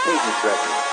Cadence record.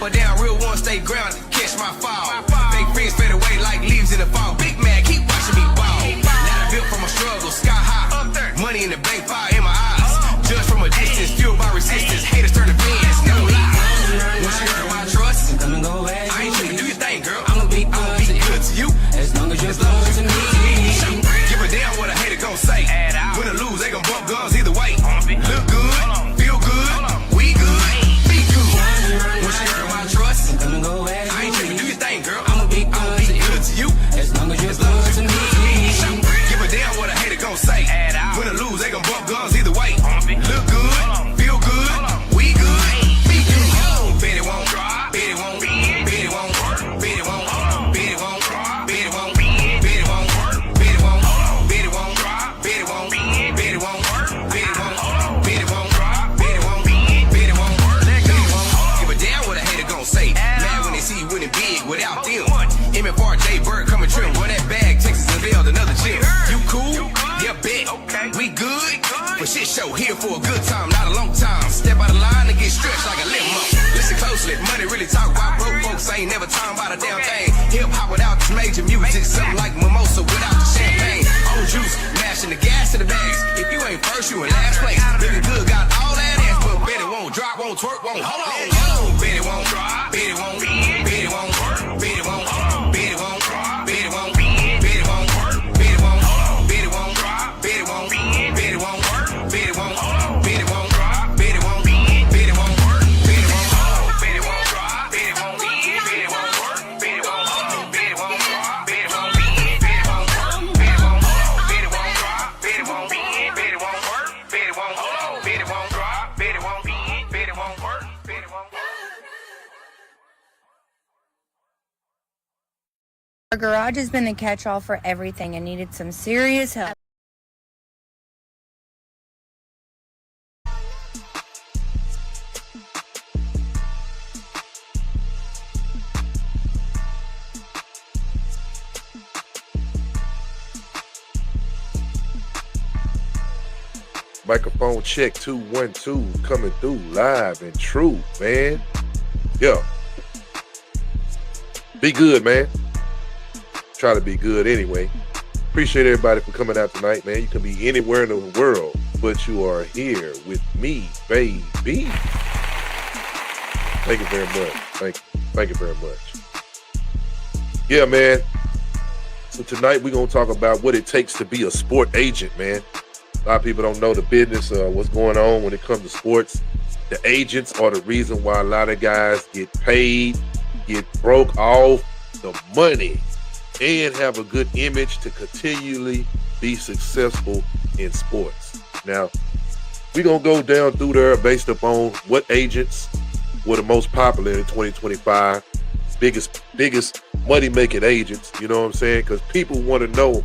But damn, real ones stay grounded, catch my fall. Fake friends fade away like leaves in the fall. Big man, keep watching me ball. Now I built from a struggle, sky high. Money in the bank, fire in my eyes. Judge from a distance, fueled by resistance. Haters turn to fans, no lie. Once you earn my trust, come and go away. I ain't trying to do your thing, girl. I'ma be good to you. As long as you're close to me. Give a damn what a hater gon' say. Win or lose, they gon' bump guns either way. Look good, feel good, we good, be good. Once you earn my trust, come and go away. I ain't trying to do your thing, girl. I'ma be good to you. As long as you're close to me. Give a damn what a hater gon' say. Win or lose, they gon' bump guns either way. Look good, feel good, we good, be good. Bet it won't, bet it won't, bet it won't, bet it won't, bet it won't, bet it won't, bet it won't, bet it won't, bet it won't, bet it won't, bet it won't, bet it won't, bet it won't, bet it won't, bet it won't, let go. Give a damn what a hater gon' say. Mad when they see you winning big without them. MFR J Bird coming trim, run that bag, Texas unveiled another gym. You cool? Yeah, bet. We good? For shit show, here for a good time, not a long time. Step out of line and get stretched like a limo. Listen closely, money really talk about broke folks. I ain't never talking about a damn thing. Hip hop without this major music, something like mimosa without the champagne. Old juice, mashing the gas to the bags. If you ain't first, you in last place. Looking good, got all that ass, but bet it won't drop, won't twerk, won't hold on. Bet it won't drop, bet it won't, bet it won't work, bet it won't, bet it won't drop, bet it won't, bet it won't work, bet it won't, bet it won't drop, bet it won't, bet it won't work, bet it won't, bet it won't drop, bet it won't, bet it won't work, bet it won't, bet it won't drop, bet it won't, bet it won't work, bet it won't, bet it won't drop, bet it won't, bet it won't work, bet it won't, bet it won't drop, bet it won't, bet it won't work, bet it won't, bet it won't drop, bet it won't, bet it won't work, bet it won't. Our garage has been the catch-all for everything and needed some serious help. Microphone check 212 coming through live and true, man. Yeah. Be good, man. Try to be good anyway. Appreciate everybody for coming out tonight, man. You can be anywhere in the world, but you are here with me, baby. Thank you very much. Thank you very much. Yeah, man. So tonight we're going to talk about what it takes to be a sport agent, man. A lot of people don't know the business, what's going on when it comes to sports. The agents are the reason why a lot of guys get paid, get broke off the money, and have a good image to continually be successful in sports. Now, we're going to go down through there based upon what agents were the most popular in 2025, biggest money-making agents, you know what I'm saying? Because people want to know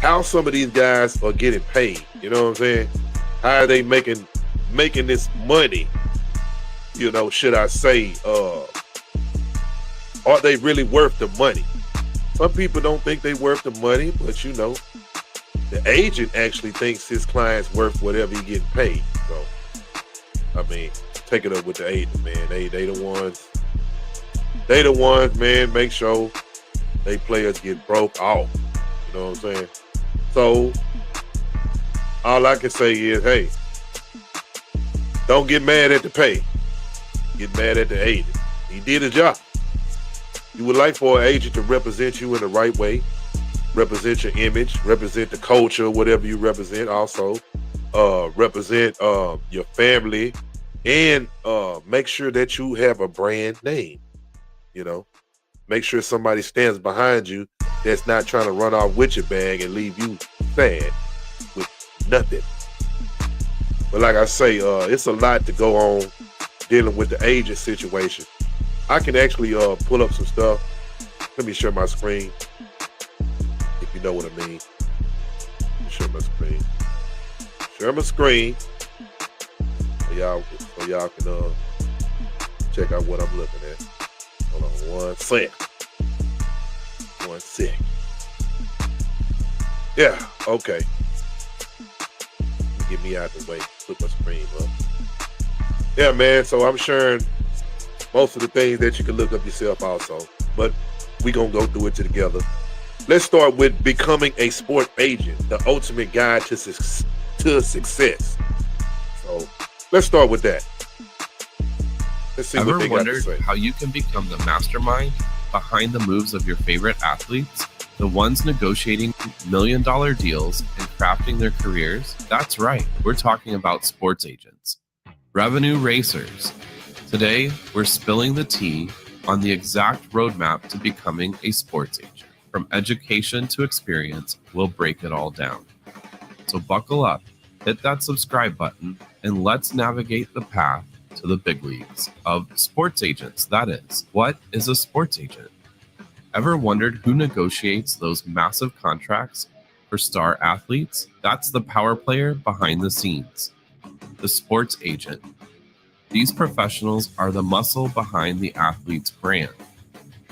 how some of these guys are getting paid, you know what I'm saying? How are they making this money? You know, should I say, are they really worth the money? Some people don't think they worth the money, but you know, the agent actually thinks his client's worth whatever he getting paid. So, I mean, take it up with the agent, man. They the ones, man, make sure they players get broke off. You know what I'm saying? So, all I can say is, hey, don't get mad at the pay. Get mad at the agent. He did his job. You would like for an agent to represent you in the right way, represent your image, represent the culture, whatever you represent. Also, represent your family, and make sure that you have a brand name. You know, make sure somebody stands behind you that's not trying to run off with your bag and leave you sad with nothing. But like I say, it's a lot to go on dealing with the agent situation. I can actually pull up some stuff. Let me share my screen, if you know what I mean. Share my screen. Share my screen so y'all can check out what I'm looking at. Hold on one sec. One sec. Yeah, okay. Get me out the way. Put my screen up. Yeah, man, so I'm sharing most of the things that you can look up yourself also. But we're going to go through it together. Let's start with becoming a sport agent, the ultimate guide to success. So let's start with that. Let's see what they got to say. Ever wondered how you can become the mastermind behind the moves of your favorite athletes? The ones negotiating million-dollar deals and crafting their careers? That's right, we're talking about sports agents. Revenue racers. Today, we're spilling the tea on the exact roadmap to becoming a sports agent. From education to experience, we'll break it all down. So buckle up, hit that subscribe button, and let's navigate the path to the big leagues of sports agents. That is, what is a sports agent? Ever wondered who negotiates those massive contracts for star athletes? That's the power player behind the scenes, the sports agent. These professionals are the muscle behind the athlete's brand.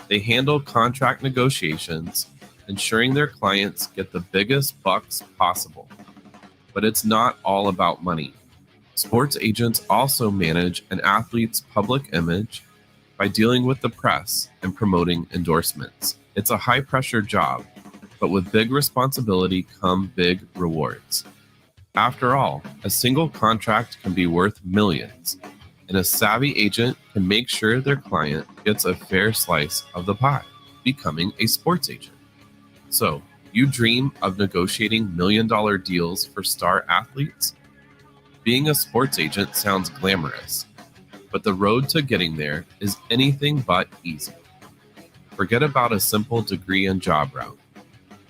They handle contract negotiations, ensuring their clients get the biggest bucks possible. But it's not all about money. Sports agents also manage an athlete's public image by dealing with the press and promoting endorsements. It's a high-pressure job, but with big responsibility come big rewards. After all, a single contract can be worth millions, and a savvy agent can make sure their client gets a fair slice of the pie, becoming a sports agent. So, you dream of negotiating million-dollar deals for star athletes? Being a sports agent sounds glamorous, but the road to getting there is anything but easy. Forget about a simple degree and job route.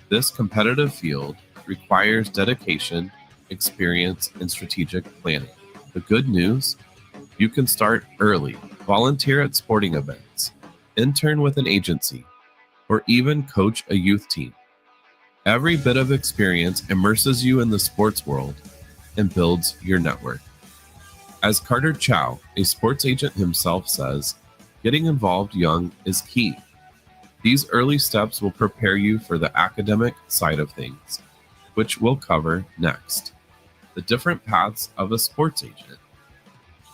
This competitive field requires dedication, experience, and strategic planning. The good news? You can start early, volunteer at sporting events, intern with an agency, or even coach a youth team. Every bit of experience immerses you in the sports world and builds your network. As Carter Chow, a sports agent himself, says, getting involved young is key. These early steps will prepare you for the academic side of things, which we'll cover next. The different paths of a sports agent.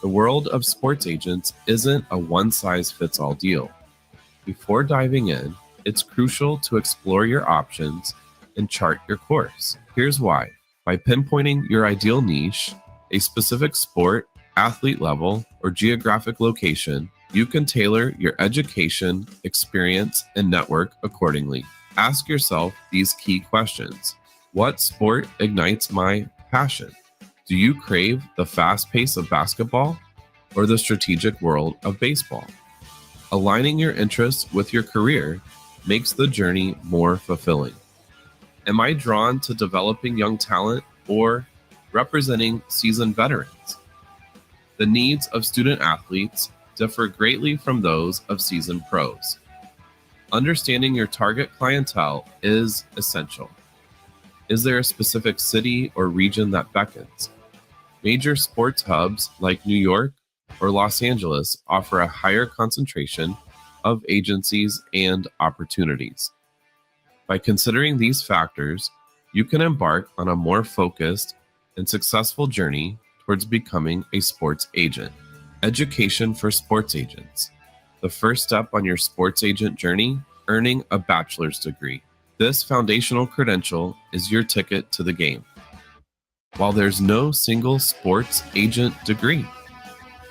The world of sports agents isn't a one-size-fits-all deal. Before diving in, it's crucial to explore your options and chart your course. Here's why. By pinpointing your ideal niche, a specific sport, athlete level, or geographic location, you can tailor your education, experience, and network accordingly. Ask yourself these key questions. What sport ignites my passion? Do you crave the fast pace of basketball or the strategic world of baseball? Aligning your interests with your career makes the journey more fulfilling. Am I drawn to developing young talent or representing seasoned veterans? The needs of student athletes differ greatly from those of seasoned pros. Understanding your target clientele is essential. Is there a specific city or region that beckons? Major sports hubs like New York or Los Angeles offer a higher concentration of agencies and opportunities. By considering these factors, you can embark on a more focused and successful journey towards becoming a sports agent. Education for sports agents. The first step on your sports agent journey, earning a bachelor's degree. This foundational credential is your ticket to the game. While there's no single sports agent degree,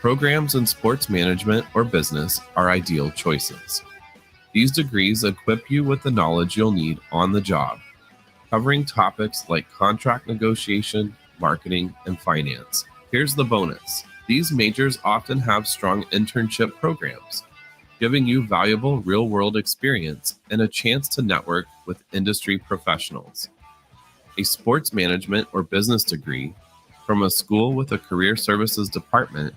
programs in sports management or business are ideal choices. These degrees equip you with the knowledge you'll need on the job, covering topics like contract negotiation, marketing, and finance. Here's the bonus. These majors often have strong internship programs, giving you valuable real-world experience and a chance to network with industry professionals. A sports management or business degree from a school with a career services department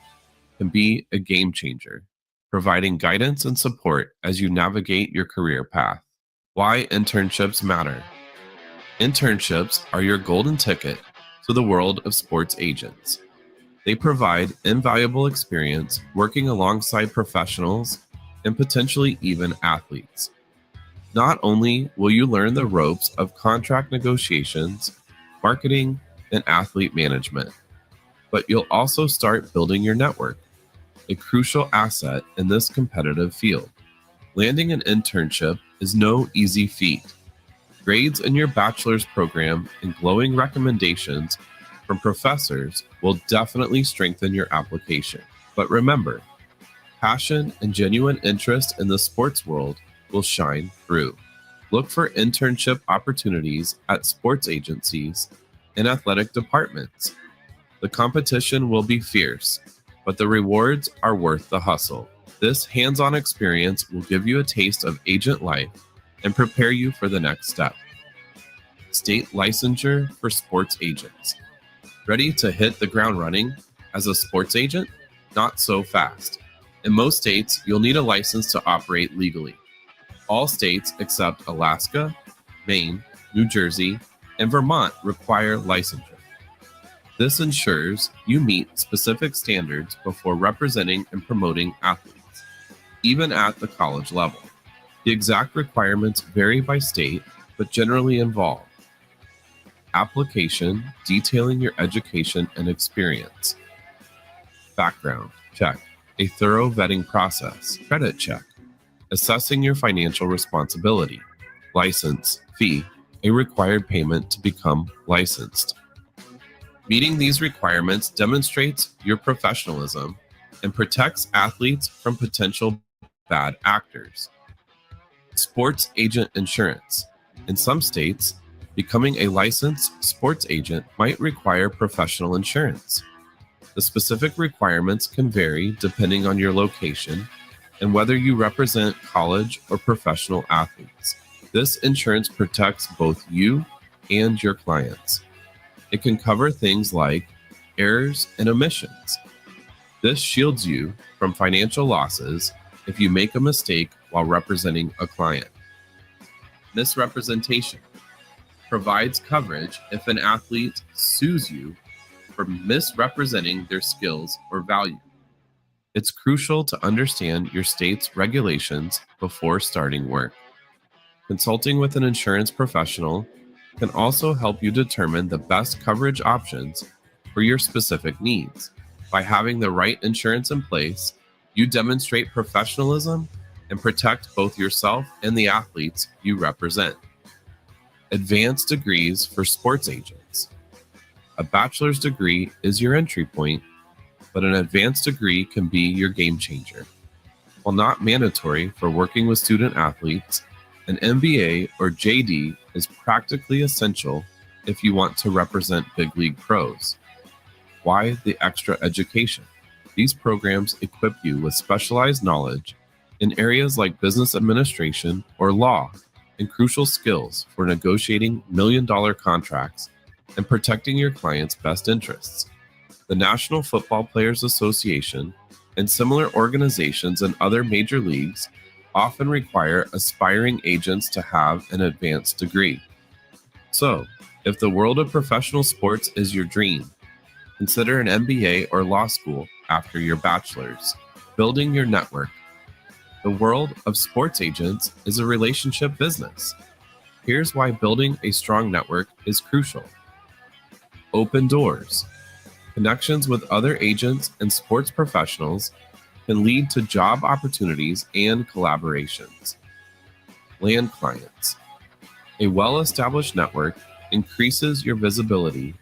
can be a game changer, providing guidance and support as you navigate your career path. Why internships matter. Internships are your golden ticket to the world of sports agents. They provide invaluable experience working alongside professionals and potentially even athletes. Not only will you learn the ropes of contract negotiations, marketing, and athlete management, but you'll also start building your network. a crucial asset in this competitive field. Landing an internship is no easy feat. Grades in your bachelor's program and glowing recommendations from professors will definitely strengthen your application. But remember, passion and genuine interest in the sports world will shine through. Look for internship opportunities at sports agencies and athletic departments. The competition will be fierce, but the rewards are worth the hustle. This hands-on experience will give you a taste of agent life and prepare you for the next step. State licensure for sports agents. Ready to hit the ground running as a sports agent? Not so fast. In most states, you'll need a license to operate legally. All states except Alaska, Maine, New Jersey, and Vermont require licensure. This ensures you meet specific standards before representing and promoting athletes, even at the college level. The exact requirements vary by state, but generally involve application detailing your education and experience, background check, a thorough vetting process, credit check, assessing your financial responsibility, license fee, a required payment to become licensed. Meeting these requirements demonstrates your professionalism and protects athletes from potential bad actors. Sports agent insurance. In some states, becoming a licensed sports agent might require professional insurance. The specific requirements can vary depending on your location and whether you represent college or professional athletes. This insurance protects both you and your clients. It can cover things like errors and omissions. This shields you from financial losses if you make a mistake while representing a client. Misrepresentation provides coverage if an athlete sues you for misrepresenting their skills or value. It's crucial to understand your state's regulations before starting work. Consulting with an insurance professional can also help you determine the best coverage options for your specific needs. By having the right insurance in place, you demonstrate professionalism and protect both yourself and the athletes you represent. Advanced degrees for sports agents. A bachelor's degree is your entry point, but an advanced degree can be your game changer. While not mandatory for working with student athletes, an MBA or JD is practically essential if you want to represent big league pros. Why the extra education? These programs equip you with specialized knowledge in areas like business administration or law and crucial skills for negotiating million-dollar contracts and protecting your client's best interests. The National Football Players Association and similar organizations in other major leagues often require aspiring agents to have an advanced degree. So, if the world of professional sports is your dream, consider an MBA or law school after your bachelor's. Building your network. The world of sports agents is a relationship business. Here's why building a strong network is crucial. Open doors. Connections with other agents and sports professionals can lead to job opportunities and collaborations. Land clients. A well-established network increases your visibility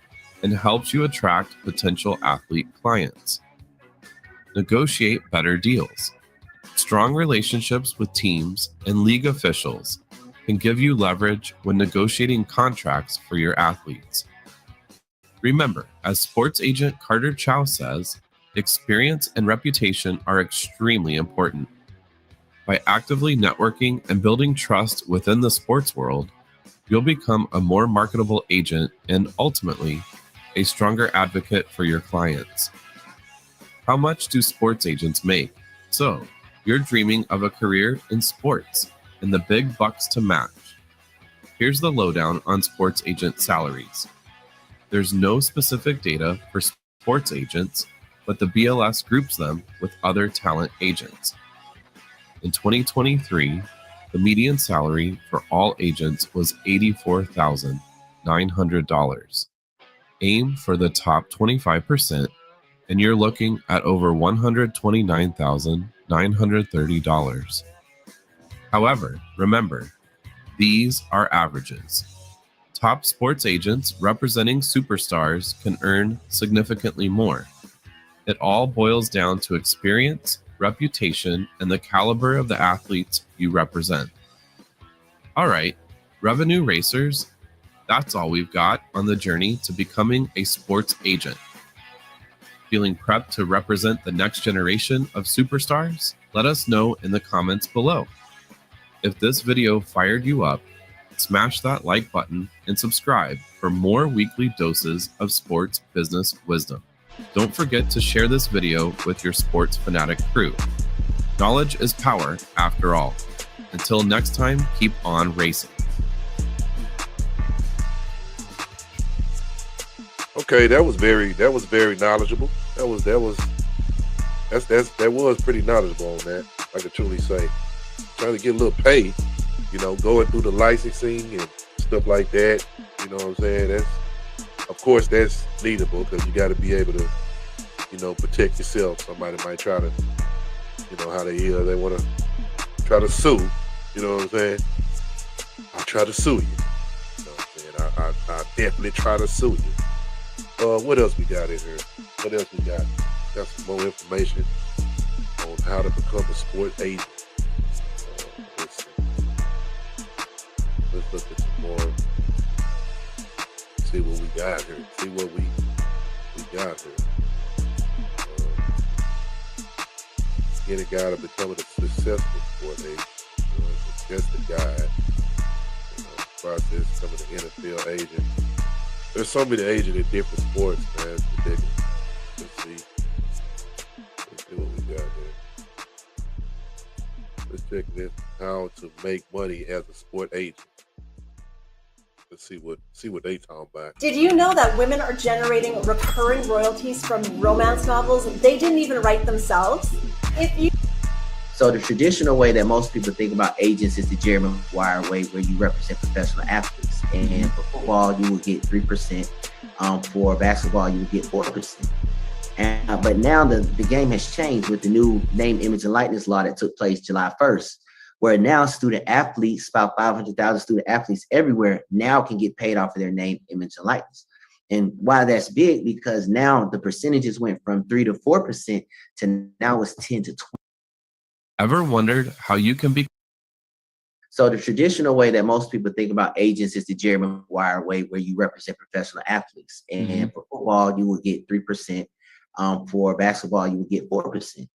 and helps you attract potential athlete clients. Negotiate better deals. Strong relationships with teams and league officials can give you leverage when negotiating contracts for your athletes. Remember, as sports agent Carter Chow says, experience and reputation are extremely important. By actively networking and building trust within the sports world, you'll become a more marketable agent and ultimately a stronger advocate for your clients. How much do sports agents make? So, you're dreaming of a career in sports and the big bucks to match. Here's the lowdown on sports agent salaries. There's no specific data for sports agents, but the BLS groups them with other talent agents. In 2023, the median salary for all agents was $84,900. Aim for the top 25% and you're looking at over $129,930. However, remember, these are averages. Top sports agents representing superstars can earn significantly more. It all boils down to experience, reputation, and the caliber of the athletes you represent. All right, revenue racers, that's all we've got on the journey to becoming a sports agent. Feeling prepped to represent the next generation of superstars? Let us know in the comments below. If this video fired you up, smash that like button and subscribe for more weekly doses of sports business wisdom. Don't forget to share this video with your sports fanatic crew. Knowledge is power after all. Until next time, keep on racing. Okay, that was very knowledgeable. That was pretty knowledgeable on that. I can truly say. Trying to get a little pay, going through the licensing and stuff like that. You know what I'm saying? Of course, that's needable because you got to be able to, protect yourself. Somebody might try to, how they want to try to sue. You know what I'm saying? I'll try to sue you. You know what I'm saying? I'll definitely try to sue you. What else we got in here? What else we got? Got some more information on how to become a sport agent. Let's look at some more. See what we got here. See what we got here. Get a guy to becoming a successful sport agent. It's just a guide. Process becoming an NFL agent. There's so many agents in different sports, man. It's ridiculous. Let's see what we got here. Let's check this. How to make money as a sport agent. Let's see what they talking about. Did you know that women are generating recurring royalties from romance novels they didn't even write themselves? So the traditional way that most people think about agents is the Jerry Maguire way, where you represent professional athletes. And for football, you will get 3%. For basketball, you will get 4%. But now the game has changed with the new name, image, and likeness law that took place July 1st, where now student athletes, about 500,000 student athletes everywhere, now can get paid off of their name, image, and likeness. And why that's big, because now the percentages went from 3 to 4% to now it's 10 to 20. Ever wondered how you can be? So the traditional way that most people think about agents is the Jerry Maguire way, where you represent professional athletes. And for football, you will get 3%. For basketball, you will get 4%.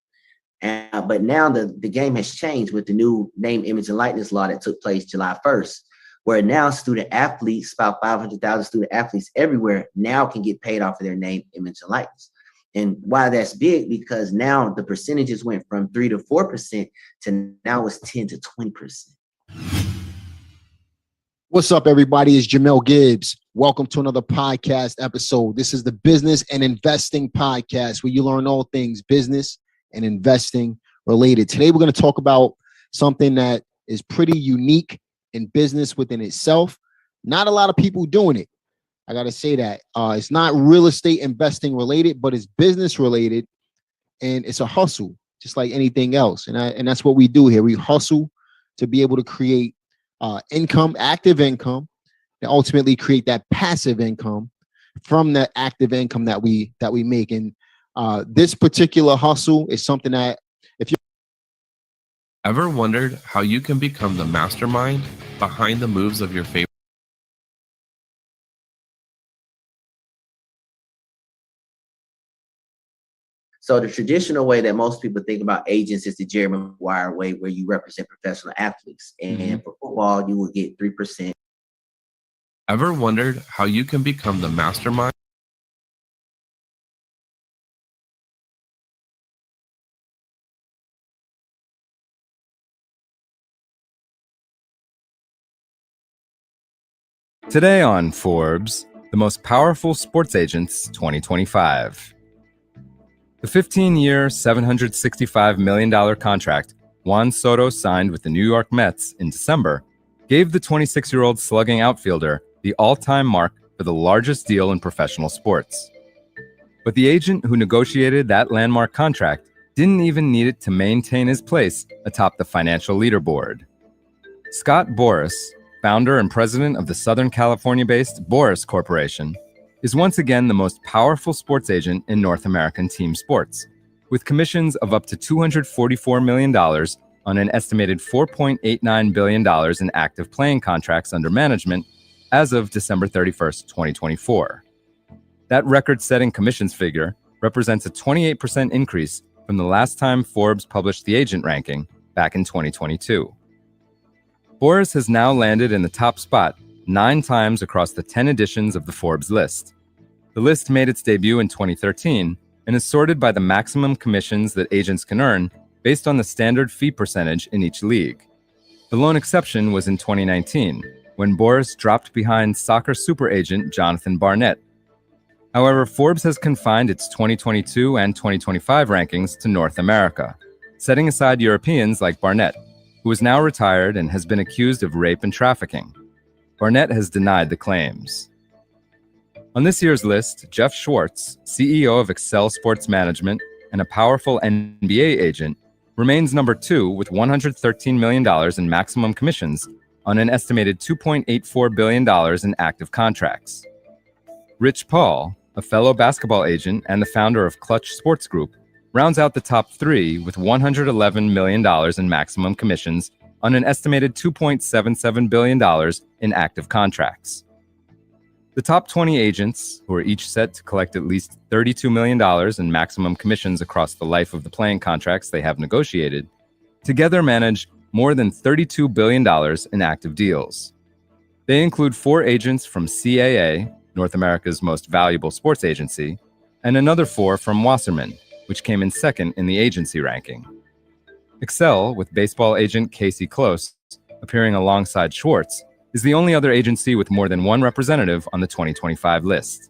But now the game has changed with the new name, image, and likeness law that took place July 1st, where now student athletes, about 500,000 student athletes everywhere, now can get paid off of their name, image, and likeness. And why that's big, because now the percentages went from 3 to 4% to now it's 10 to 20%. What's up, everybody? It's Jamel Gibbs. Welcome to another podcast episode. This is the Business and Investing Podcast, where you learn all things business and investing related. Today, we're going to talk about something that is pretty unique in business within itself. Not a lot of people doing it. I got to say that. It's not real estate investing related, but it's business related, and it's a hustle, just like anything else. And that's what we do here. We hustle to be able to create income, active income, and ultimately create that passive income from that active income that we make. And this particular hustle is something that, if you Ever wondered how you can become the mastermind behind the moves of your favorite? So the traditional way that most people think about agents is the Jerry Maguire way, where you represent professional athletes. And for football, you will get 3%. Ever wondered how you can become the mastermind? Today on Forbes, the most powerful sports agents 2025. The 15-year, $765 million contract Juan Soto signed with the New York Mets in December gave the 26-year-old slugging outfielder the all-time mark for the largest deal in professional sports. But the agent who negotiated that landmark contract didn't even need it to maintain his place atop the financial leaderboard. Scott Boras, founder and president of the Southern California-based Boras Corporation, is once again the most powerful sports agent in North American team sports, with commissions of up to $244 million on an estimated $4.89 billion in active playing contracts under management as of December 31st, 2024. That record-setting commissions figure represents a 28% increase from the last time Forbes published the agent ranking back in 2022. Boras has now landed in the top spot 9 times across the 10 editions of the Forbes list. The list made its debut in 2013 and is sorted by the maximum commissions that agents can earn based on the standard fee percentage in each league. The lone exception was in 2019, when Boras dropped behind soccer super agent Jonathan Barnett. However, Forbes has confined its 2022 and 2025 rankings to North America, setting aside Europeans like Barnett, who is now retired and has been accused of rape and trafficking. Barnett has denied the claims. On this year's list, Jeff Schwartz, CEO of Excel Sports Management and a powerful NBA agent, remains number 2 with $113 million in maximum commissions on an estimated $2.84 billion in active contracts. Rich Paul, a fellow basketball agent and the founder of Clutch Sports Group, rounds out the top 3 with $111 million in maximum commissions on an estimated $2.77 billion in active contracts. The top 20 agents, who are each set to collect at least $32 million in maximum commissions across the life of the playing contracts they have negotiated, together manage more than $32 billion in active deals. They include 4 agents from CAA, North America's most valuable sports agency, and another 4 from Wasserman, which came in second in the agency ranking. Excel, with baseball agent Casey Close, appearing alongside Schwartz, is the only other agency with more than 1 representative on the 2025 list.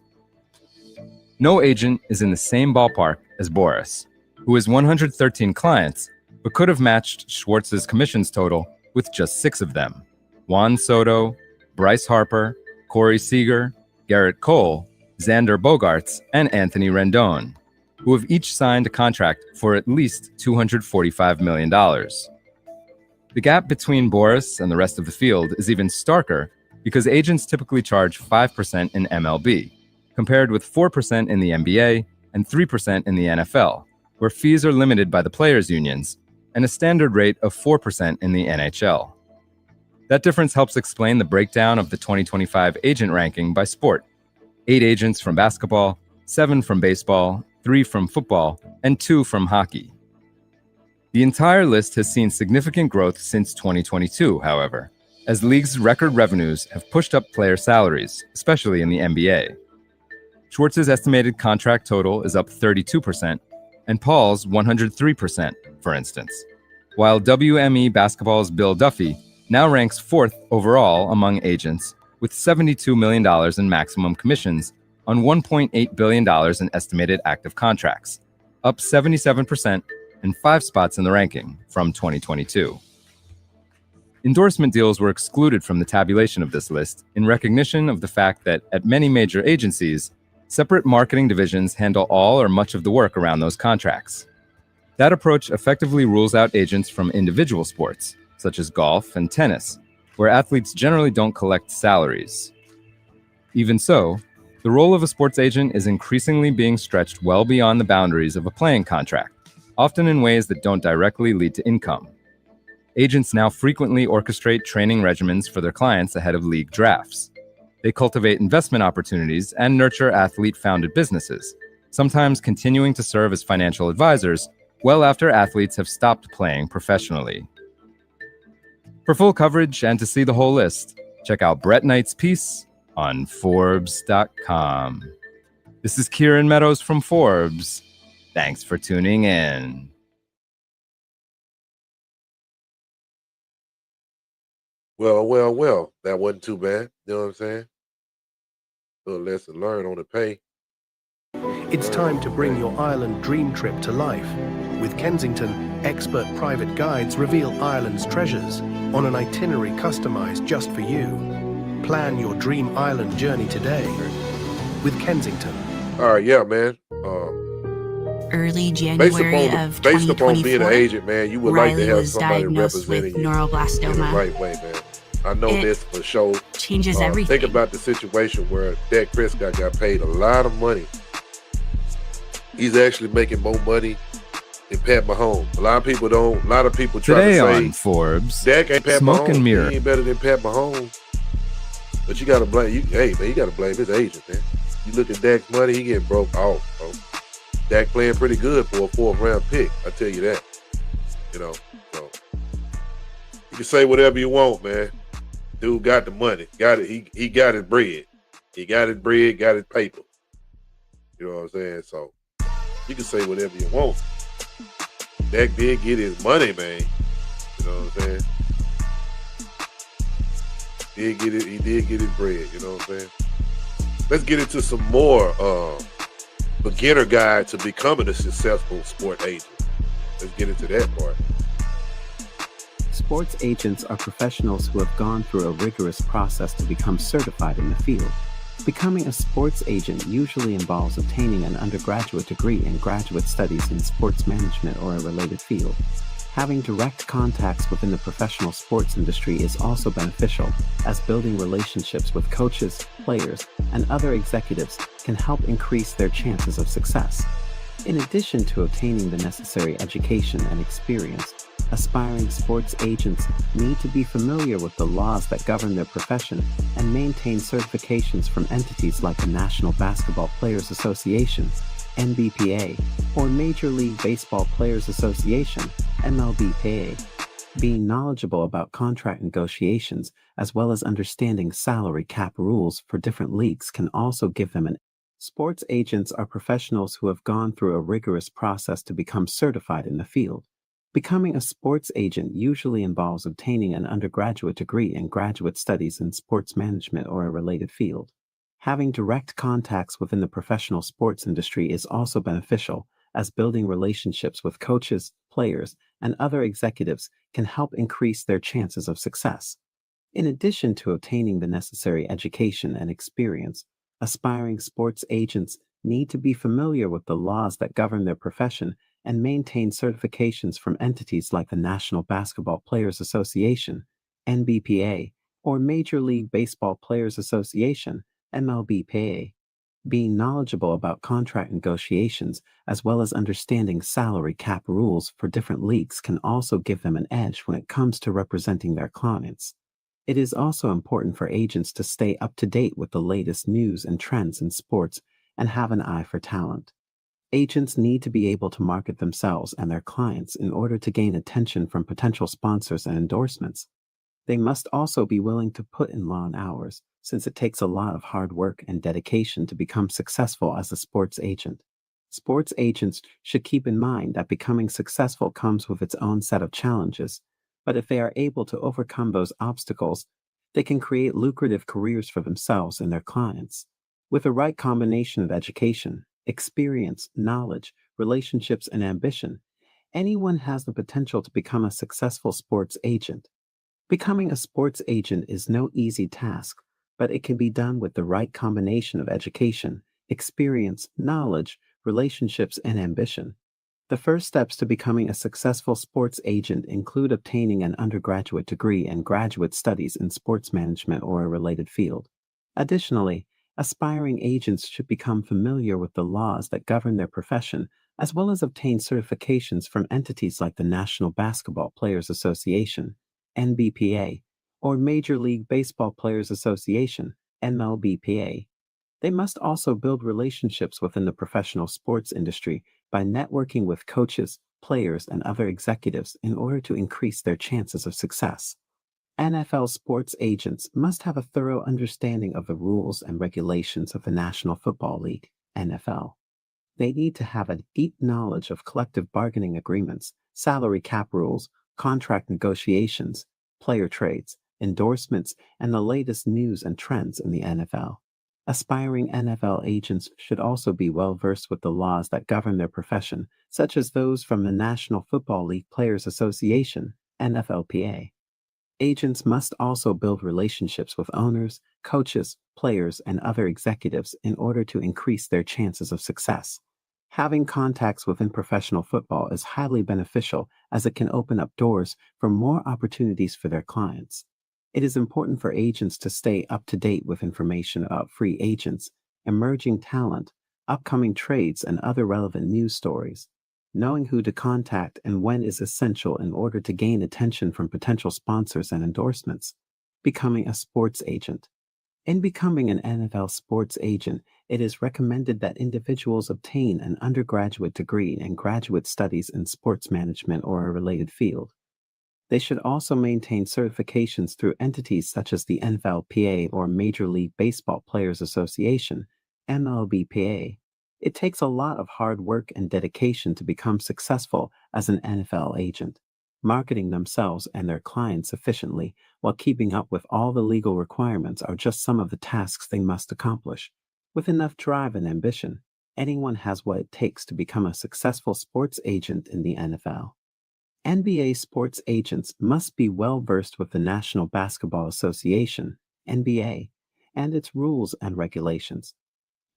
No agent is in the same ballpark as Boras, who has 113 clients, but could have matched Schwartz's commissions total with just 6 of them: Juan Soto, Bryce Harper, Corey Seager, Garrett Cole, Xander Bogaerts, and Anthony Rendon, who have each signed a contract for at least $245 million. The gap between Boras and the rest of the field is even starker because agents typically charge 5% in MLB, compared with 4% in the NBA and 3% in the NFL, where fees are limited by the players' unions, and a standard rate of 4% in the NHL. That difference helps explain the breakdown of the 2025 agent ranking by sport: 8 agents from basketball, 7 from baseball, 3 from football, and 2 from hockey. The entire list has seen significant growth since 2022, however, as leagues' record revenues have pushed up player salaries, especially in the NBA. Schwartz's estimated contract total is up 32%, and Paul's 103%, for instance, while WME Basketball's Bill Duffy now ranks 4th overall among agents with $72 million in maximum commissions on $1.8 billion in estimated active contracts, up 77% and 5 spots in the ranking from 2022. Endorsement deals were excluded from the tabulation of this list in recognition of the fact that at many major agencies, separate marketing divisions handle all or much of the work around those contracts. That approach effectively rules out agents from individual sports, such as golf and tennis, where athletes generally don't collect salaries. Even so, the role of a sports agent is increasingly being stretched well beyond the boundaries of a playing contract, often in ways that don't directly lead to income. Agents now frequently orchestrate training regimens for their clients ahead of league drafts. They cultivate investment opportunities and nurture athlete-founded businesses, sometimes continuing to serve as financial advisors well after athletes have stopped playing professionally. For full coverage and to see the whole list, check out Brett Knight's piece on Forbes.com. This is Kieran Meadows from Forbes. Thanks for tuning in. Well. That wasn't too bad. You know what I'm saying? A little lesson learned on the pay. It's time to bring your Ireland dream trip to life. With Kensington, expert private guides reveal Ireland's treasures on an itinerary customized just for you. Plan your dream Ireland journey today. With Kensington, All right, yeah, man. Early Based January upon of based upon being an 2024, agent, man, you would like to Riley have was somebody diagnosed with representing you in the neuroblastoma. right way, man. I know It this for sure. changes Think everything. about the situation where Dak Prescott got paid a lot of money. He's actually making more money than Pat Mahomes. A lot of people try Today to say on Forbes, Dak ain't Pat Smoke Mahomes. and Mirror. He ain't better than Pat Mahomes. But you gotta blame you gotta blame his agent, man. You look at Dak's money, he getting broke off, bro. Dak playing pretty good for a 4th round pick. I tell you that. You know, so you can say whatever you want, man. Dude got the money. Got it. He got his bread. He got his bread, got his paper. You know what I'm saying? So you can say whatever you want. Dak did get his money, man. You know what I'm saying? He did get his bread, you know what I'm saying? Let's get into some more beginner guide to becoming a successful sport agent. Let's get into that part. Sports agents are professionals who have gone through a rigorous process to become certified in the field. Becoming a sports agent usually involves obtaining an undergraduate degree in graduate studies in sports management or a related field. Having direct contacts within the professional sports industry is also beneficial, as building relationships with coaches, players, and other executives can help increase their chances of success. In addition to obtaining the necessary education and experience, aspiring sports agents need to be familiar with the laws that govern their profession and maintain certifications from entities like the National Basketball Players Association, NBPA, or Major League Baseball Players Association, MLBPA. Being knowledgeable about contract negotiations as well as understanding salary cap rules for different leagues can also give them an Sports agents are professionals who have gone through a rigorous process to become certified in the field. Becoming a sports agent usually involves obtaining an undergraduate degree in graduate studies in sports management or a related field. Having direct contacts within the professional sports industry is also beneficial, as building relationships with coaches, players, and other executives can help increase their chances of success. In addition to obtaining the necessary education and experience, aspiring sports agents need to be familiar with the laws that govern their profession and maintain certifications from entities like the National Basketball Players Association, NBPA, or Major League Baseball Players Association, MLBPA. Being knowledgeable about contract negotiations as well as understanding salary cap rules for different leagues can also give them an edge when it comes to representing their clients. It is also important for agents to stay up to date with the latest news and trends in sports and have an eye for talent. Agents need to be able to market themselves and their clients in order to gain attention from potential sponsors and endorsements. They must also be willing to put in long hours, since it takes a lot of hard work and dedication to become successful as a sports agent. Sports agents should keep in mind that becoming successful comes with its own set of challenges, but if they are able to overcome those obstacles, they can create lucrative careers for themselves and their clients. With the right combination of education, experience, knowledge, relationships, and ambition, anyone has the potential to become a successful sports agent. Becoming a sports agent is no easy task, but it can be done with the right combination of education, experience, knowledge, relationships, and ambition. The first steps to becoming a successful sports agent include obtaining an undergraduate degree and graduate studies in sports management or a related field. Additionally, aspiring agents should become familiar with the laws that govern their profession, as well as obtain certifications from entities like the National Basketball Players Association, NBPA, or Major League Baseball Players Association, MLBPA. They must also build relationships within the professional sports industry by networking with coaches, players, and other executives in order to increase their chances of success. NFL sports agents must have a thorough understanding of the rules and regulations of the National Football League, NFL. They need to have a deep knowledge of collective bargaining agreements, salary cap rules, contract negotiations, player trades, endorsements, and the latest news and trends in the NFL. Aspiring NFL agents should also be well versed with the laws that govern their profession, such as those from the National Football League Players Association, NFLPA. Agents must also build relationships with owners, coaches, players, and other executives in order to increase their chances of success. Having contacts within professional football is highly beneficial as it can open up doors for more opportunities for their clients. It is important for agents to stay up to date with information about free agents, emerging talent, upcoming trades, and other relevant news stories. Knowing who to contact and when is essential in order to gain attention from potential sponsors and endorsements. Becoming a sports agent. In becoming an NFL sports agent, it is recommended that individuals obtain an undergraduate degree and graduate studies in sports management or a related field. They should also maintain certifications through entities such as the NFLPA or Major League Baseball Players Association, MLBPA. It takes a lot of hard work and dedication to become successful as an NFL agent, marketing themselves and their clients efficiently while keeping up with all the legal requirements are just some of the tasks they must accomplish. With enough drive and ambition, anyone has what it takes to become a successful sports agent in the NFL. NBA sports agents must be well versed with the National Basketball Association, NBA, and its rules and regulations.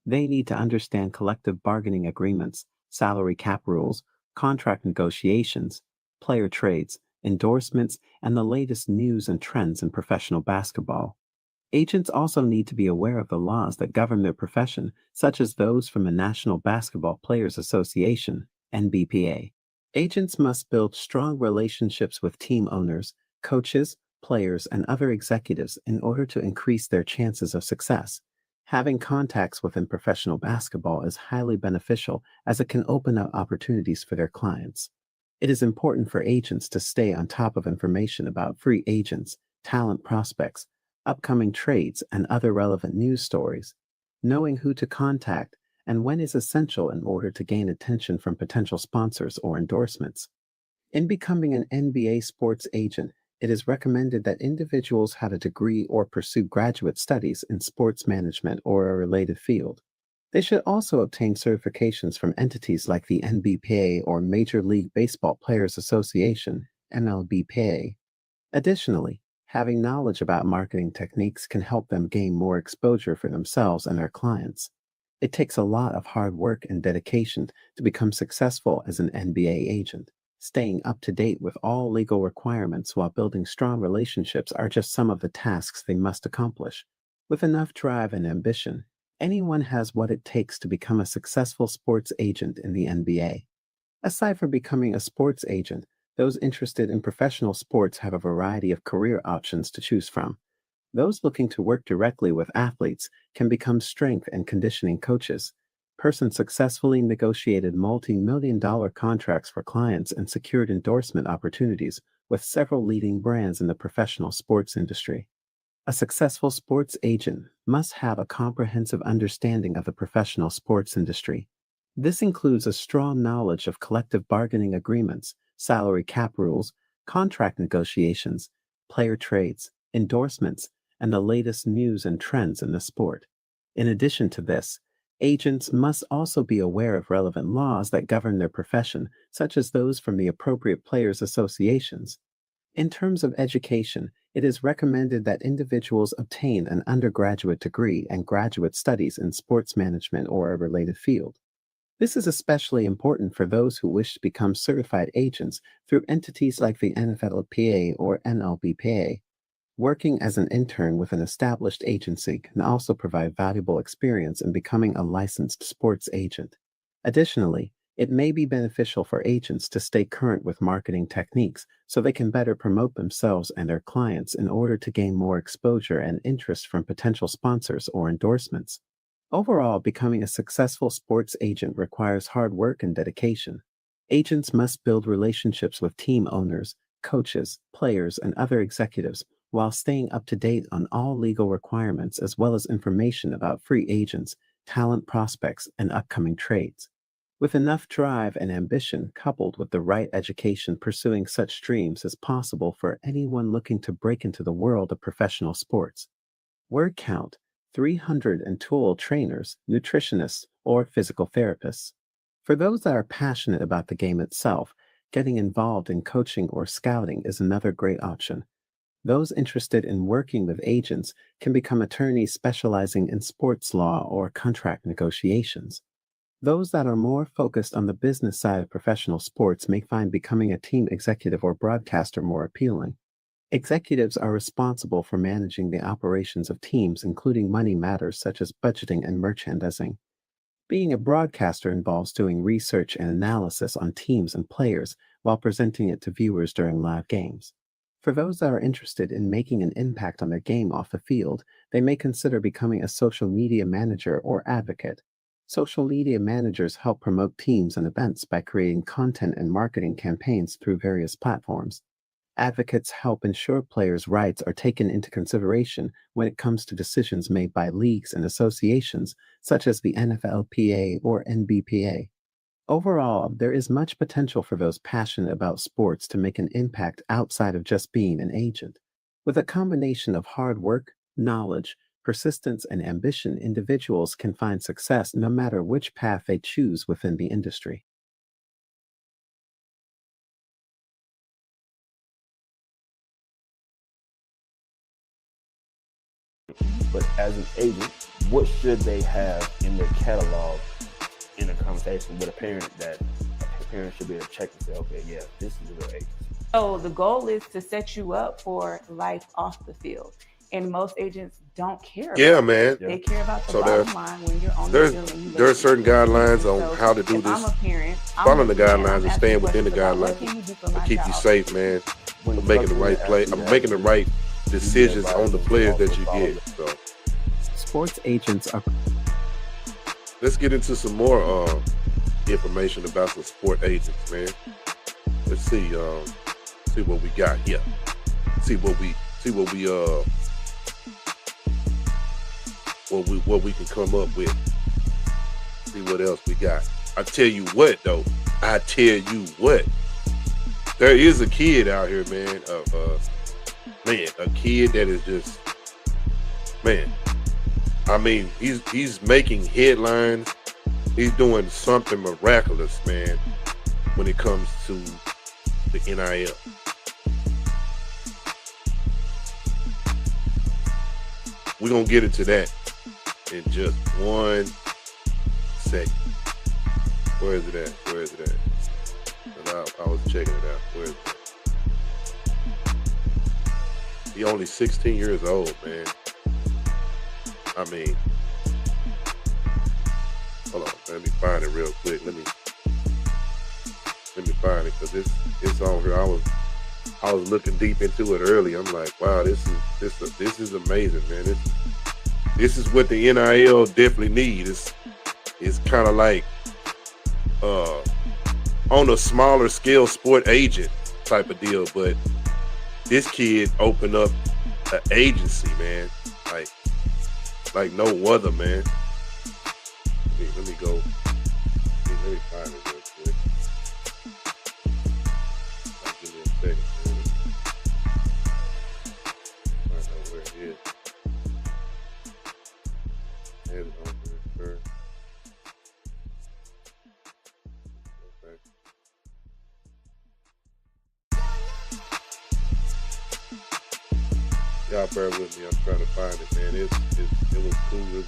They need to understand collective bargaining agreements, salary cap rules, contract negotiations, player trades, endorsements, and the latest news and trends in professional basketball. Agents also need to be aware of the laws that govern their profession, such as those from the National Basketball Players Association, NBPA. Agents must build strong relationships with team owners, coaches, players, and other executives in order to increase their chances of success. Having contacts within professional basketball is highly beneficial as it can open up opportunities for their clients. It is important for agents to stay on top of information about free agents, talent prospects, upcoming trades, and other relevant news stories. Knowing who to contact and when is essential in order to gain attention from potential sponsors or endorsements. In becoming an NBA sports agent, it is recommended that individuals have a degree or pursue graduate studies in sports management or a related field. They should also obtain certifications from entities like the NBPA or Major League Baseball Players Association, MLBPA. Additionally, having knowledge about marketing techniques can help them gain more exposure for themselves and their clients. It takes a lot of hard work and dedication to become successful as an NBA agent. Staying up to date with all legal requirements while building strong relationships are just some of the tasks they must accomplish. With enough drive and ambition, anyone has what it takes to become a successful sports agent in the NBA. Aside from becoming a sports agent, those interested in professional sports have a variety of career options to choose from. Those looking to work directly with athletes can become strength and conditioning coaches. Persons successfully negotiated multi-million-dollar contracts for clients and secured endorsement opportunities with several leading brands in the professional sports industry. A successful sports agent must have a comprehensive understanding of the professional sports industry. This includes a strong knowledge of collective bargaining agreements, salary cap rules, contract negotiations, player trades, endorsements, and the latest news and trends in the sport. In addition to this, agents must also be aware of relevant laws that govern their profession, such as those from the appropriate players' associations. In terms of education, it is recommended that individuals obtain an undergraduate degree and graduate studies in sports management or a related field. This is especially important for those who wish to become certified agents through entities like the NFLPA or NLBPA. Working as an intern with an established agency can also provide valuable experience in becoming a licensed sports agent. Additionally, it may be beneficial for agents to stay current with marketing techniques so they can better promote themselves and their clients in order to gain more exposure and interest from potential sponsors or endorsements. Overall, becoming a successful sports agent requires hard work and dedication. Agents must build relationships with team owners, coaches, players, and other executives while staying up to date on all legal requirements as well as information about free agents, talent prospects, and upcoming trades. With enough drive and ambition coupled with the right education, pursuing such dreams is possible for anyone looking to break into the world of professional sports. Word count: 312 trainers, nutritionists, or physical therapists. For those that are passionate about the game itself, getting involved in coaching or scouting is another great option. Those interested in working with agents can become attorneys specializing in sports law or contract negotiations. Those that are more focused on the business side of professional sports may find becoming a team executive or broadcaster more appealing. Executives are responsible for managing the operations of teams, including money matters such as budgeting and merchandising. Being a broadcaster involves doing research and analysis on teams and players while presenting it to viewers during live games. For those that are interested in making an impact on their game off the field, they may consider becoming a social media manager or advocate. Social media managers help promote teams and events by creating content and marketing campaigns through various platforms. Advocates help ensure players' rights are taken into consideration when it comes to decisions made by leagues and associations such as the NFLPA or NBPA. Overall, there is much potential for those passionate about sports to make an impact outside of just being an agent. With a combination of hard work, knowledge, persistence, and ambition, individuals can find success no matter which path they choose within the industry. But as an agent, what should they have in their catalog in a conversation with a parent that a parent should be able to check and say, okay, yeah, this is a real agent? So the goal is to set you up for life off the field. And most agents don't care about Yeah, it. man. They care about the So bottom line when you're on the There's field. And you there are certain guidelines on So how to do if this. I'm a parent, Following the I'm guidelines and asking staying within the questions about what guidelines can you do for will my keep you child? safe, man. I'm making the right play. I'm making the right decisions on the players that you get. So Sports agents are. let's get into some more information about some sport agents, man. Let's see what we got here. See what we can come up with. See what else we got. I tell you what though. There is a kid out here, man. A kid that is just, man. I mean, he's making headlines. He's doing something miraculous, man, when it comes to the NIL. We're going to get into that in just 1 second. Where is it at? I was checking it out. Where is it at? He only 16 years old, man. I mean, hold on. Let me find it real quick. Let me find it because it's on here. I was looking deep into it earlier. I'm like, wow, this is amazing, man. This is what the NIL definitely needs. It's kind of like on a smaller scale sport agent type of deal, but this kid opened up an agency, man. Like no other, man. Let me go. Let me find it real quick. Give me a second, man. I don't know where it is. Had it on there first. Okay. Y'all bear with me. I'm trying to find it, man. It was cool.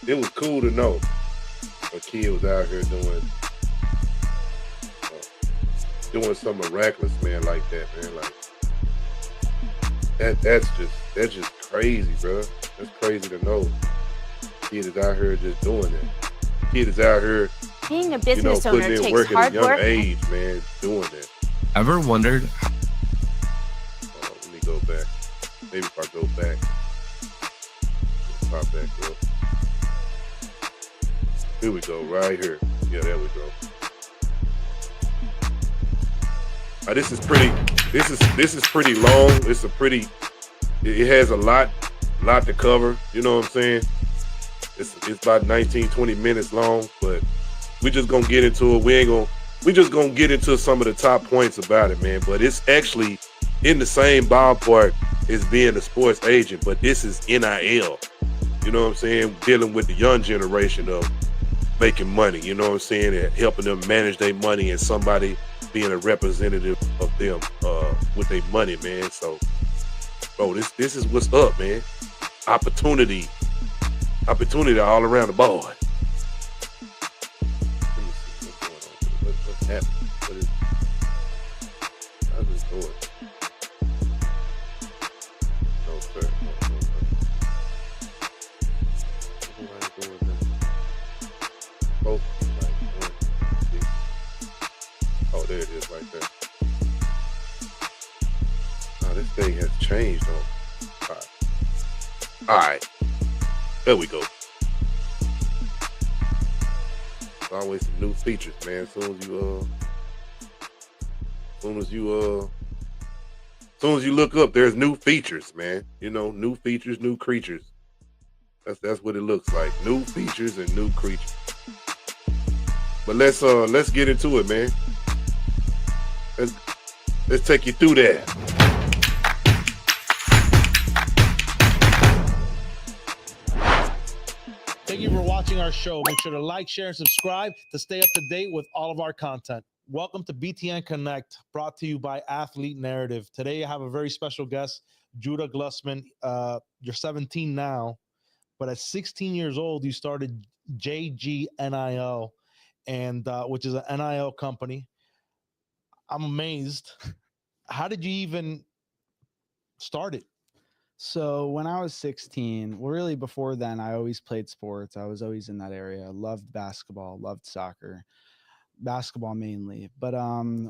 It was cool to know a kid was out here doing something miraculous, man, like that, man. Like that's just crazy, bro. That's crazy to know. Kid is out here just doing that. Kid is out here, being a business putting owner in takes work at hard a young work. age, man, doing that. Ever wondered Let me go back. Maybe if I go back. Pop back up. Here we go, right here. Yeah, there we go. This is pretty long. It has a lot to cover. You know what I'm saying? It's about 19-20 minutes long, but we just gonna get into it. We just gonna get into some of the top points about it, man. But it's actually in the same ballpark as being a sports agent, but this is NIL. You know what I'm saying? Dealing with the young generation of making money, you know what I'm saying? And helping them manage their money, and somebody being a representative of them with their money, man. So, bro, this is what's up, man. Opportunity all around the board. Let me see what's going on. What's happening? What is? How's this going? No, sir. No, sir. Doing that. Both. Oh, there it is right there. Oh, this thing has changed on. All right. There we go. There's always some new features, man. As soon as you look up, there's new features, man. You know, new features, new creatures. That's what it looks like. New features and new creatures. But let's get into it, man. Let's take you through that. Thank you for watching our show. Make sure to like, share, and subscribe to stay up to date with all of our content. Welcome to BTN Connect, brought to you by Athlete Narrative. Today, I have a very special guest, Judah Glussman. You're 17 now, but at 16 years old, you started JGNIL, and which is an NIL company. I'm amazed. How did you even start it? So when I was 16, well, really before then, I always played sports. I was always in that area. Loved basketball, loved soccer, basketball mainly. But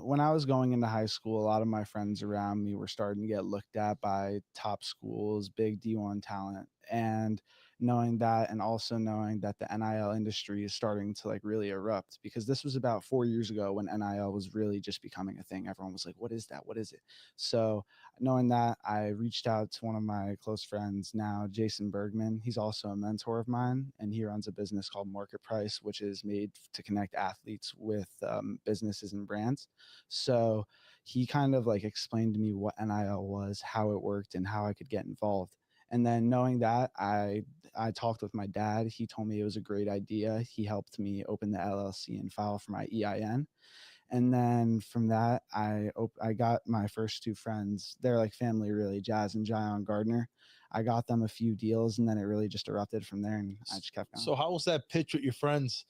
when I was going into high school, a lot of my friends around me were starting to get looked at by top schools, big D1 talent. And knowing that, and also knowing that the NIL industry is starting to like really erupt, because this was about 4 years ago when NIL was really just becoming a thing. Everyone was like, what is that? What is it? So knowing that, I reached out to one of my close friends now, Jason Bergman. He's also a mentor of mine, and he runs a business called Market Price, which is made to connect athletes with businesses and brands. So he kind of like explained to me what NIL was, how it worked, and how I could get involved. And then knowing that, I talked with my dad. He told me it was a great idea. He helped me open the LLC and file for my EIN. And then from that, I got my first two friends. They're like family, really, Jazz and Jayon Gardner. I got them a few deals, and then it really just erupted from there, and I just kept going. So how was that pitch with your friends?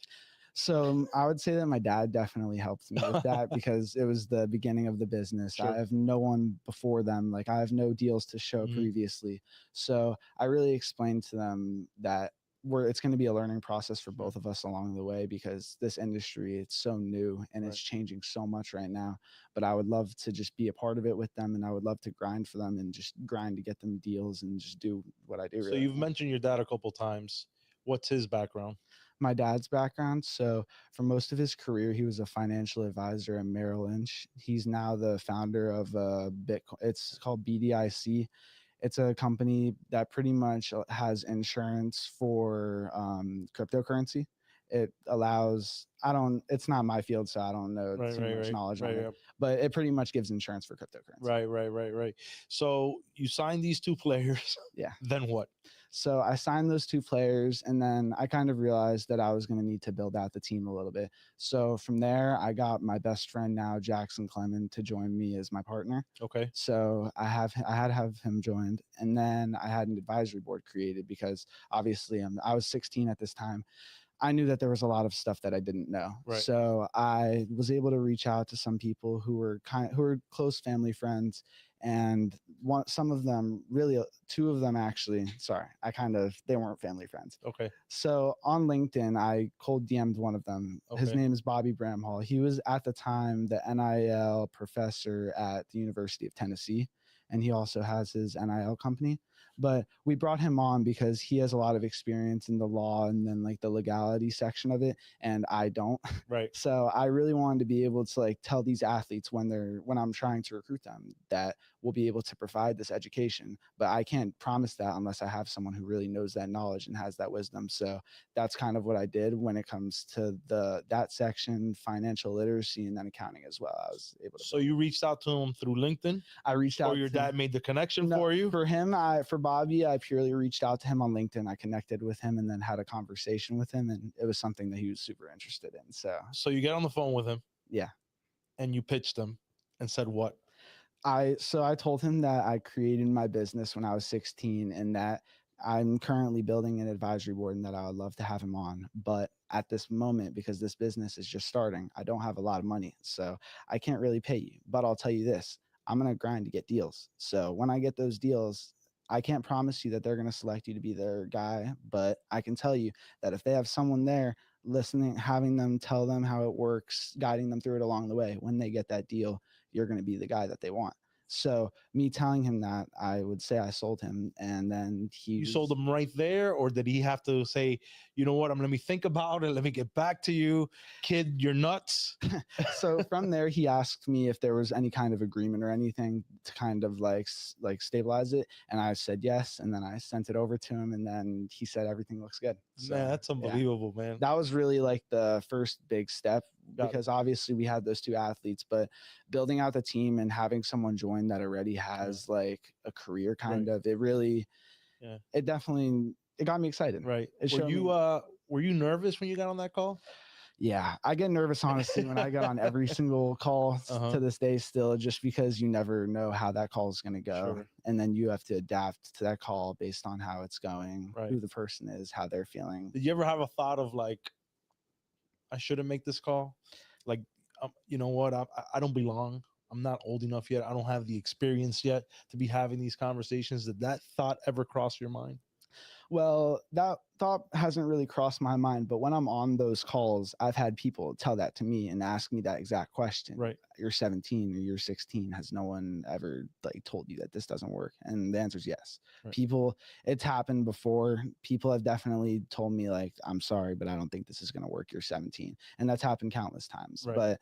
So I would say that my dad definitely helped me with that because it was the beginning of the business. Sure. I have no one before them. Like I have no deals to show previously. So I really explained to them that it's going to be a learning process for both of us along the way, because this industry, it's so new and it's changing so much right now. But I would love to just be a part of it with them, and I would love to grind for them and just grind to get them deals and just do what I do. So you've mentioned your dad a couple times. What's his background? My dad's background. So for most of his career, he was a financial advisor at Merrill Lynch. He's now the founder of Bitcoin. It's called BDIC. It's a company that pretty much has insurance for cryptocurrency. It allows, it's not my field, so I don't know too much knowledge on it, but it pretty much gives insurance for cryptocurrency. Right. So you signed these two players. Yeah. Then what? So I signed those two players, and then I kind of realized that I was going to need to build out the team a little bit. So from there, I got my best friend now, Jackson Clement, to join me as my partner. Okay. So I had to have him joined, and then I had an advisory board created because obviously I was 16 at this time. I knew that there was a lot of stuff that I didn't know. Right. So I was able to reach out to some people who were close family friends, and some of them, really two of them actually, they weren't family friends. Okay. So on LinkedIn, I cold DM'd one of them. Okay. His name is Bobby Bramhall. He was at the time the NIL professor at the University of Tennessee, and he also has his NIL company. But we brought him on because he has a lot of experience in the law and then like the legality section of it, and I don't. Right. So I really wanted to be able to like tell these athletes when I'm trying to recruit them that we'll be able to provide this education, but I can't promise that unless I have someone who really knows that knowledge and has that wisdom. So that's kind of what I did when it comes to that section, financial literacy, and then accounting as well. I was able to. So you reached out to him through LinkedIn? I reached out. Or your dad made the connection for you? For him, for Bobby, I purely reached out to him on LinkedIn. I connected with him and then had a conversation with him, and it was something that he was super interested in. So you get on the phone with him. Yeah. and you pitched him and said what? I told him that I created my business when I was 16 and that I'm currently building an advisory board and that I would love to have him on. But at this moment, because this business is just starting, I don't have a lot of money. So I can't really pay you. But I'll tell you this, I'm going to grind to get deals. So when I get those deals, I can't promise you that they're going to select you to be their guy, but I can tell you that if they have someone there listening, having them tell them how it works, guiding them through it along the way, when they get that deal, you're going to be the guy that they want. So me telling him that, I would say I sold him, and then You sold him right there, or did he have to say, you know what, let me think about it, let me get back to you, kid, you're nuts? So from there, he asked me if there was any kind of agreement or anything to kind of like stabilize it, and I said yes, and then I sent it over to him, and then he said everything looks good. So, Man, that's unbelievable, man. That was really like the first big step, because obviously we had those two athletes, but building out the team and having someone join that already has like a career kind of, it really, it definitely, it got me excited. Right. It Were you nervous when you got on that call? Yeah, I get nervous, honestly, when I get on every single call to this day still, just because you never know how that call is going to go. Sure. And then you have to adapt to that call based on how it's going, Right. who the person is, how they're feeling. Did you ever have a thought of like, I shouldn't make this call? Like, you know what? I don't belong. I'm not old enough yet. I don't have the experience yet to be having these conversations. Did that thought ever cross your mind? Well, that thought hasn't really crossed my mind, but when I'm on those calls, I've had people tell that to me and ask me that exact question. Right. You're 17 or you're 16. Has no one ever like told you that this doesn't work? And the answer is yes. Right. People, it's happened before. People have definitely told me like, I'm sorry, but I don't think this is going to work. You're 17. And that's happened countless times. Right. But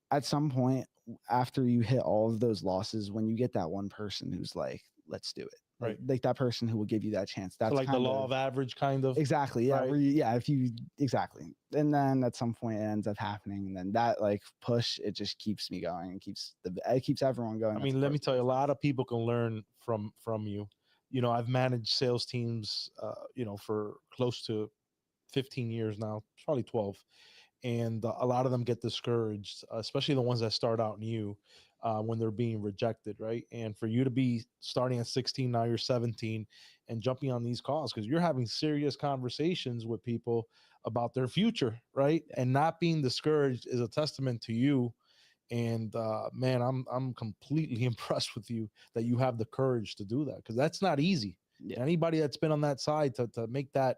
at some point, after you hit all of those losses, when you get that one person who's like, let's do it. Right. Like that person who will give you that chance. That's So like the law of average kind of. Exactly. Yeah. Right. If you exactly. And then at some point it ends up happening. And then that like push, it just keeps me going. It keeps everyone going. I mean, let me tell you, a lot of people can learn from you. You know, I've managed sales teams, for close to 15 years now, probably 12. And a lot of them get discouraged, especially the ones that start out new when they're being rejected, right? And for you to be starting at 16, now you're 17, and jumping on these calls, because you're having serious conversations with people about their future, right? And not being discouraged is a testament to you. And man, I'm completely impressed with you that you have the courage to do that, because that's not easy. Yeah. Anybody that's been on that side to make that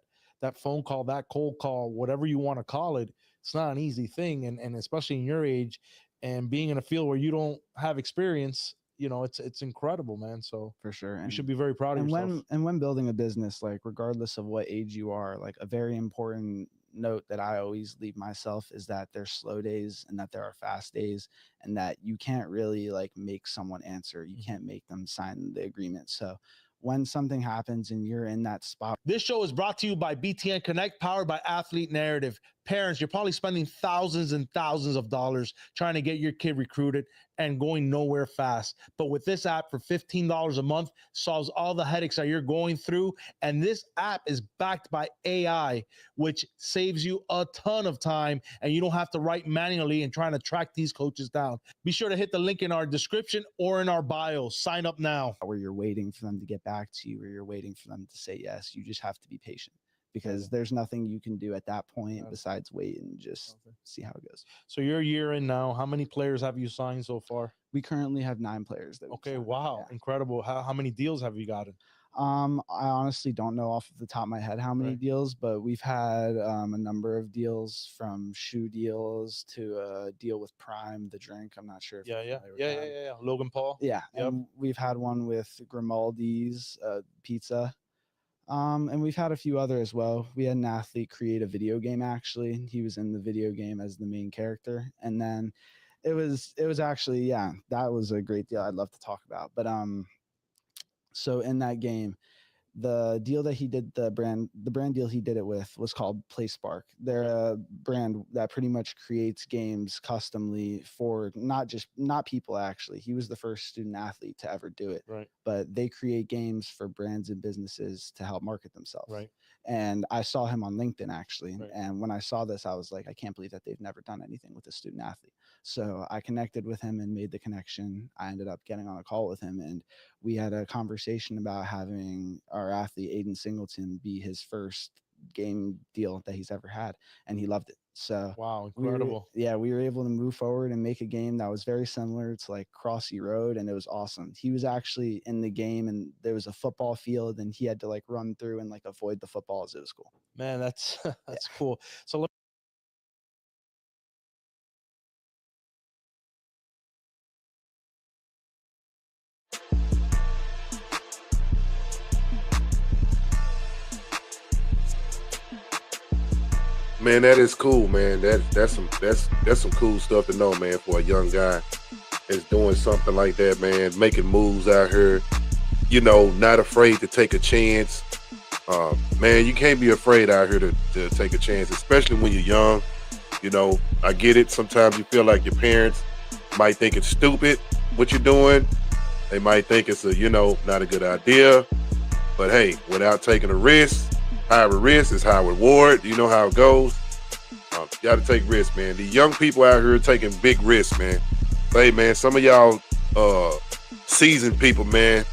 phone call, that cold call, whatever you want to call it, it's not an easy thing. And especially in your age and being in a field where you don't have experience, it's incredible, man. So for sure. You should be very proud of yourself. When building a business, like regardless of what age you are, like a very important note that I always leave myself is that there's slow days and that there are fast days, and that you can't really like make someone answer. You can't make them sign the agreement. So when something happens and you're in that spot. This show is brought to you by BTN Connect, powered by Athlete Narrative. Parents, you're probably spending thousands and thousands of dollars trying to get your kid recruited and going nowhere fast. But with this app for $15 a month, solves all the headaches that you're going through. And this app is backed by AI, which saves you a ton of time, and you don't have to write manually and trying to track these coaches down. Be sure to hit the link in our description or in our bio. Sign up now. Where you're waiting for them to get back to you, or you're waiting for them to say yes. You just have to be patient, because there's nothing you can do at that point besides wait and just see how it goes. So you're a year in now. How many players have you signed so far? We currently have 9 players. Wow. Yeah. Incredible. How many deals have you gotten? I honestly don't know off the top of my head how many deals, but we've had a number of deals, from shoe deals to a deal with Prime, the drink. I'm not sure if yeah. Logan Paul. Yeah. Yep. And we've had one with Grimaldi's pizza. And we've had a few other as well. We had an athlete create a video game, actually. He was in the video game as the main character. And then it was actually, that was a great deal I'd love to talk about. But so in that game, the deal that he did, the brand deal he did it with was called PlaySpark. They're a brand that pretty much creates games customly for not people, actually. He was the first student athlete to ever do it. Right. But they create games for brands and businesses to help market themselves. Right. And I saw him on LinkedIn, actually. Right. And when I saw this, I was like, I can't believe that they've never done anything with a student athlete. So I connected with him and made the connection. I ended up getting on a call with him, and we had a conversation about having our athlete Aiden Singleton be his first game deal that he's ever had, and he loved it. So wow, incredible. We were able to move forward and make a game that was very similar to like Crossy Road, and it was awesome. He was actually in the game, and there was a football field, and he had to like run through and like avoid the footballs. It was cool. Man, that's cool. So Man, that is cool, man. That's some cool stuff to know, man, for a young guy that's doing something like that, man, making moves out here, you know, not afraid to take a chance. Man, you can't be afraid out here to take a chance, especially when you're young. You know, I get it. Sometimes you feel like your parents might think it's stupid what you're doing. They might think it's not a good idea. But hey, without taking a risk, high risk is high reward. You know how it goes. You got to take risks, man. The young people out here taking big risks, man. Hey, man, some of y'all seasoned people, man,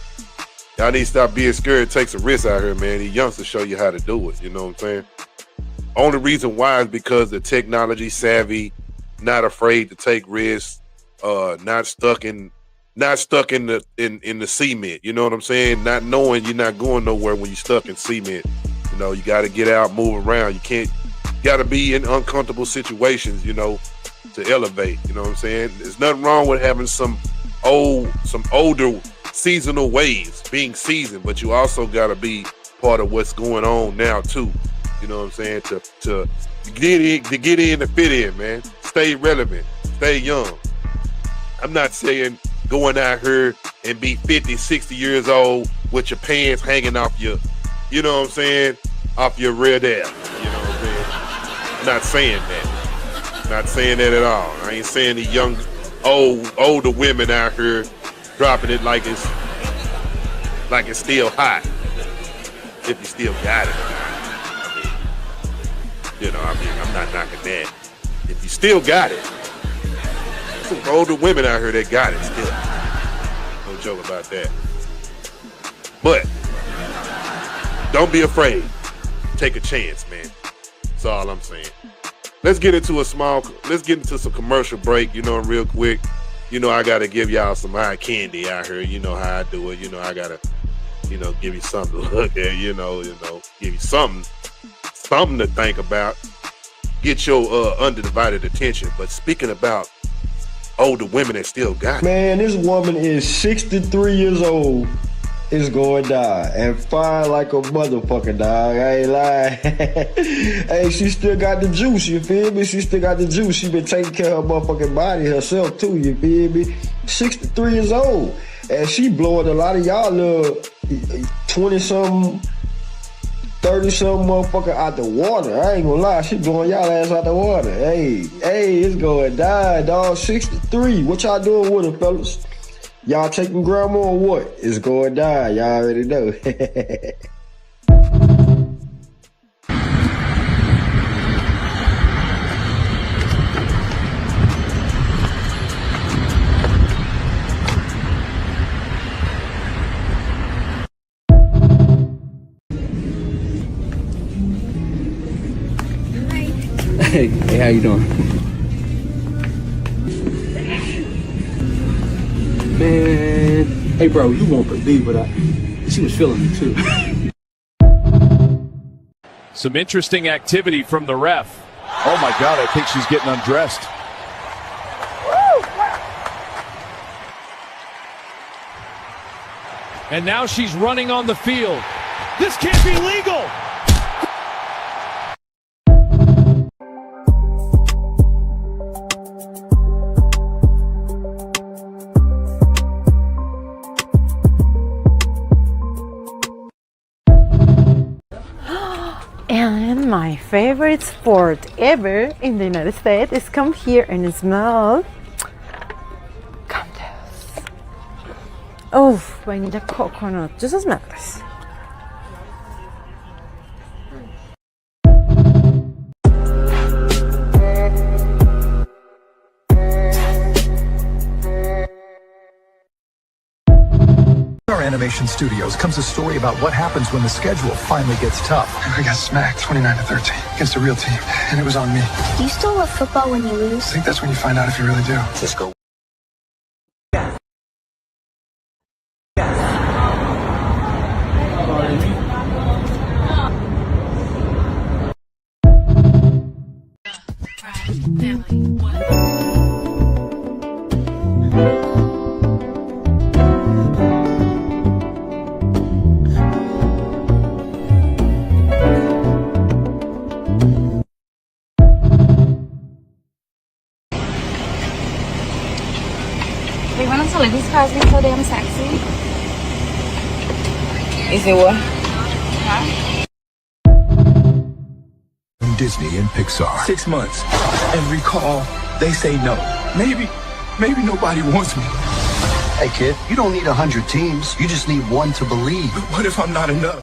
y'all need to stop being scared to take some risks out here, man. These youngsters show you how to do it. You know what I'm saying? Only reason why is because they're technology savvy, not afraid to take risks, not stuck in the cement. You know what I'm saying? Not knowing you're not going nowhere when you're stuck in cement. You know, you got to get out, move around. You got to be in uncomfortable situations, you know, to elevate. You know what I'm saying? There's nothing wrong with having some older seasonal ways, being seasoned, but you also got to be part of what's going on now too. You know what I'm saying? To get in to fit in, man. Stay relevant. Stay young. I'm not saying going out here and be 50, 60 years old with your pants hanging off your, you know what I'm saying, off your rear there. You know what I'm saying? I'm not saying that. Not saying that at all. I ain't saying the young, older women out here dropping it like it's still hot. If you still got it. I'm not knocking that. If you still got it, some older women out here that got it still. No joke about that. But don't be afraid. Take a chance, man. That's all I'm saying. Let's get into some commercial break, real quick. I gotta give y'all some eye candy out here. You know how I do it. I gotta, give you something to look at, give you something to think about. Get your undivided attention. But speaking about older women that still got it. Man, this woman is 63 years old. Is going to die and fine like a motherfucker, dog. I ain't lying. Hey, she still got the juice, you feel me? She still got the juice. She been taking care of her motherfucking body herself too, you feel me? 63 years old. And she blowing a lot of y'all little 20-something, 30-something motherfucker out the water. I ain't gonna lie, she blowing y'all ass out the water. Hey, it's going to die, dog. 63. What y'all doing with her, fellas? Y'all taking grandma or what? It's going to die. Y'all already know. Hey, how you doing? Man, hey bro, you won't believe what she was feeling me too. Some interesting activity from the ref. Oh my God, I think she's getting undressed. And now she's running on the field. This can't be legal. And my favorite sport ever in the United States is come here and smell cocktails. Oh, I need a coconut. Just as madres. Animation Studios comes a story about what happens when the schedule finally gets tough. I got smacked 29-13 against a real team, and it was on me. Do you still love football when you lose? I think that's when you find out if you really do. Cisco. Wait, when I saw like this car's being so damn sexy. Is it what? From Disney and Pixar. 6 months. Every call, they say no. Maybe nobody wants me. Hey kid, you don't need 100 teams. You just need one to believe. But what if I'm not enough?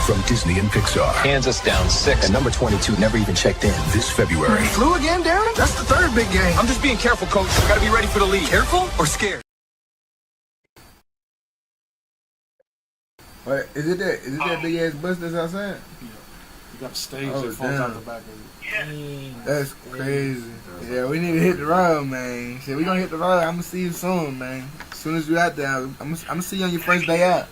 From Disney and Pixar. Kansas down 6. And number 22 never even checked in this February. Flu again, Darren? That's the third big game. I'm just being careful, coach. I gotta be ready for the league. Careful or scared? What, is it that big ass bus that's outside? Yeah. You got a stage Oh, that falls damn. out the back of it. That's crazy. Yeah, we need to hit the road, man. Shit, we gonna hit the road. I'm gonna see you soon, man. As soon as you out there, I'm gonna see you on your first day out.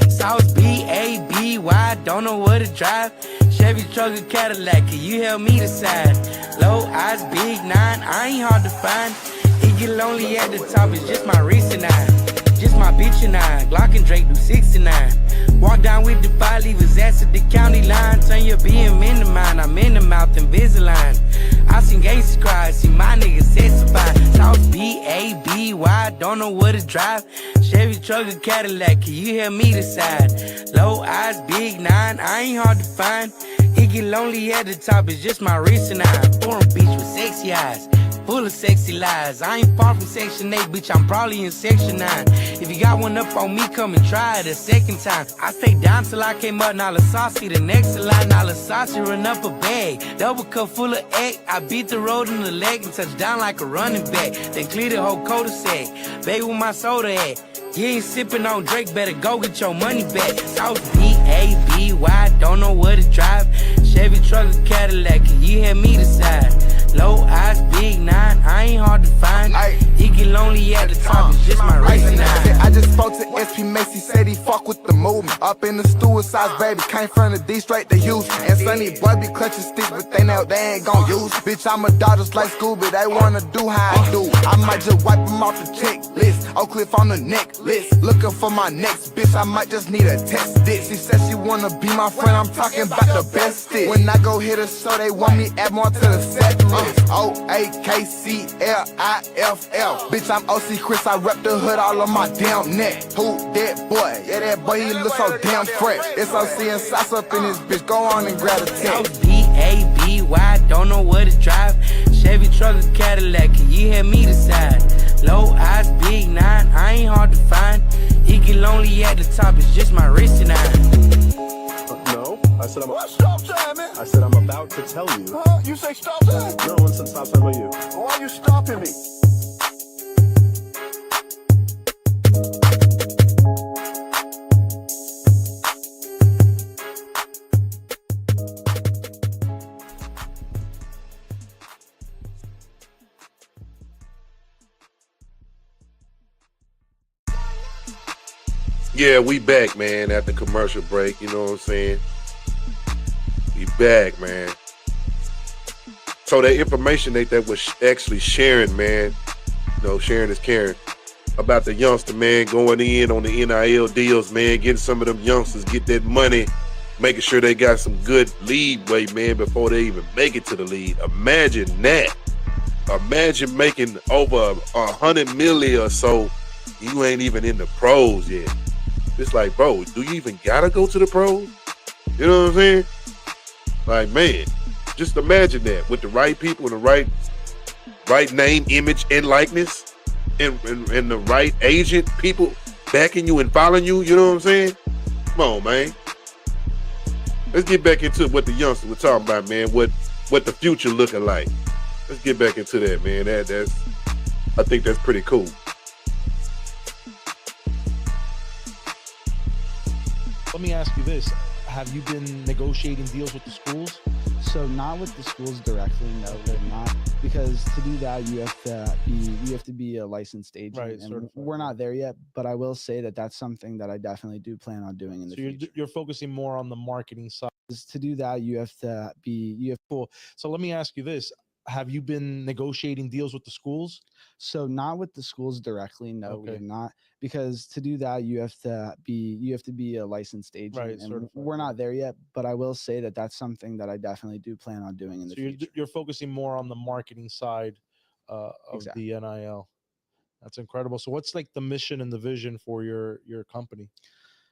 South B-A-B-Y, don't know where to drive. Chevy truck or Cadillac, can you help me decide? Low eyes, big nine, I ain't hard to find. It get lonely at the top, it's just my recent eye. Just my bitch and I, Glock and Drake do 69. Walk down with the 5, leave his ass at the county line. Turn your BM into mine, I'm in the mouth, Invisalign. I seen gangsters cry, see my niggas testify. South B-A-B-Y, don't know where to drive. Chevy truck or Cadillac, can you help me decide? Low eyes, big nine, I ain't hard to find. It get lonely at the top, it's just my recent eye. Foreign beach with sexy eyes, full of sexy lies. I ain't far from Section 8, bitch, I'm probably in Section 9. If you got one up on me, come and try it a second time. I stay down till I came up, now the saucy, the next line, now the saucy run up a bag. Double cup full of egg, I beat the road in the leg and touch down like a running back. Then clear the whole cul-de-sac, baby where my soda at? You ain't sipping on Drake, better go get your money back. South B-A-B-Y, don't know where to drive. Chevy truck or Cadillac, can you hear me decide? Low eyes, big nine, I ain't hard to find. It get lonely at the top, it's just my racing eye. I just spoke to SP Macy, said he fuck with the movement. Up in the stew size, baby, came from the D straight to Houston. And Sonny boy be clutching sticks, but they know they ain't gon' use. Bitch, I'm a dog just like Scooby, they wanna do how I do. I might just wipe them off the checklist. Oak Cliff on the necklace. Looking for my next bitch, I might just need a test it. She said she wanna be my friend, I'm talking about the best it. When I go hit a show, they want me add more to the set list. O-A-K-C-L-I-F-L. Bitch, I'm OC Chris, I rep the hood all on my damn neck. Who that boy? Yeah, that boy, he look so damn fresh. It's OC and sauce up in this bitch, go on and grab a text. B-A-B-Y, don't know where to drive. Chevy truck or Cadillac, can you hear me decide? Low eyes, big nine, I ain't hard to find. It get lonely at the top, it's just my wrist and I. No, I said stop time, man. I said I'm about to tell you. You say stop time? No one said stop time but you. Why are you stopping me? Yeah, we back, man, at the commercial break. You know what I'm saying? We back, man. So that information that was actually sharing, man, sharing is caring, about the youngster, man, going in on the NIL deals, man, getting some of them youngsters, get that money, making sure they got some good leeway, man, before they even make it to the league. Imagine that. Imagine making over 100 million or so. You ain't even in the pros yet. It's like, bro, do you even gotta go to the pros? You know what I'm saying? Like, man, just imagine that with the right people and the right name, image, and likeness, and the right agent, people backing you and following you. You know what I'm saying? Come on, man. Let's get back into what the youngsters were talking about, man. What the future looking like. Let's get back into that, man. I think that's pretty cool. Let me ask you this. Have you been negotiating deals with the schools? So not with the schools directly, no, they're not. Because to do that, you have to be a licensed agent, Right, and we're not there yet. But I will say that that's something that I definitely do plan on doing in the future. You're focusing more on the marketing side. To do that, you have cool. So let me ask you this. Have you been negotiating deals with the schools? So not with the schools directly, no, we have not. Because to do that, you have to be a licensed agent, Right, and we're not there yet. But I will say that that's something that I definitely do plan on doing in the future. You're focusing more on the marketing side of the NIL. That's incredible. So what's like the mission and the vision for your company?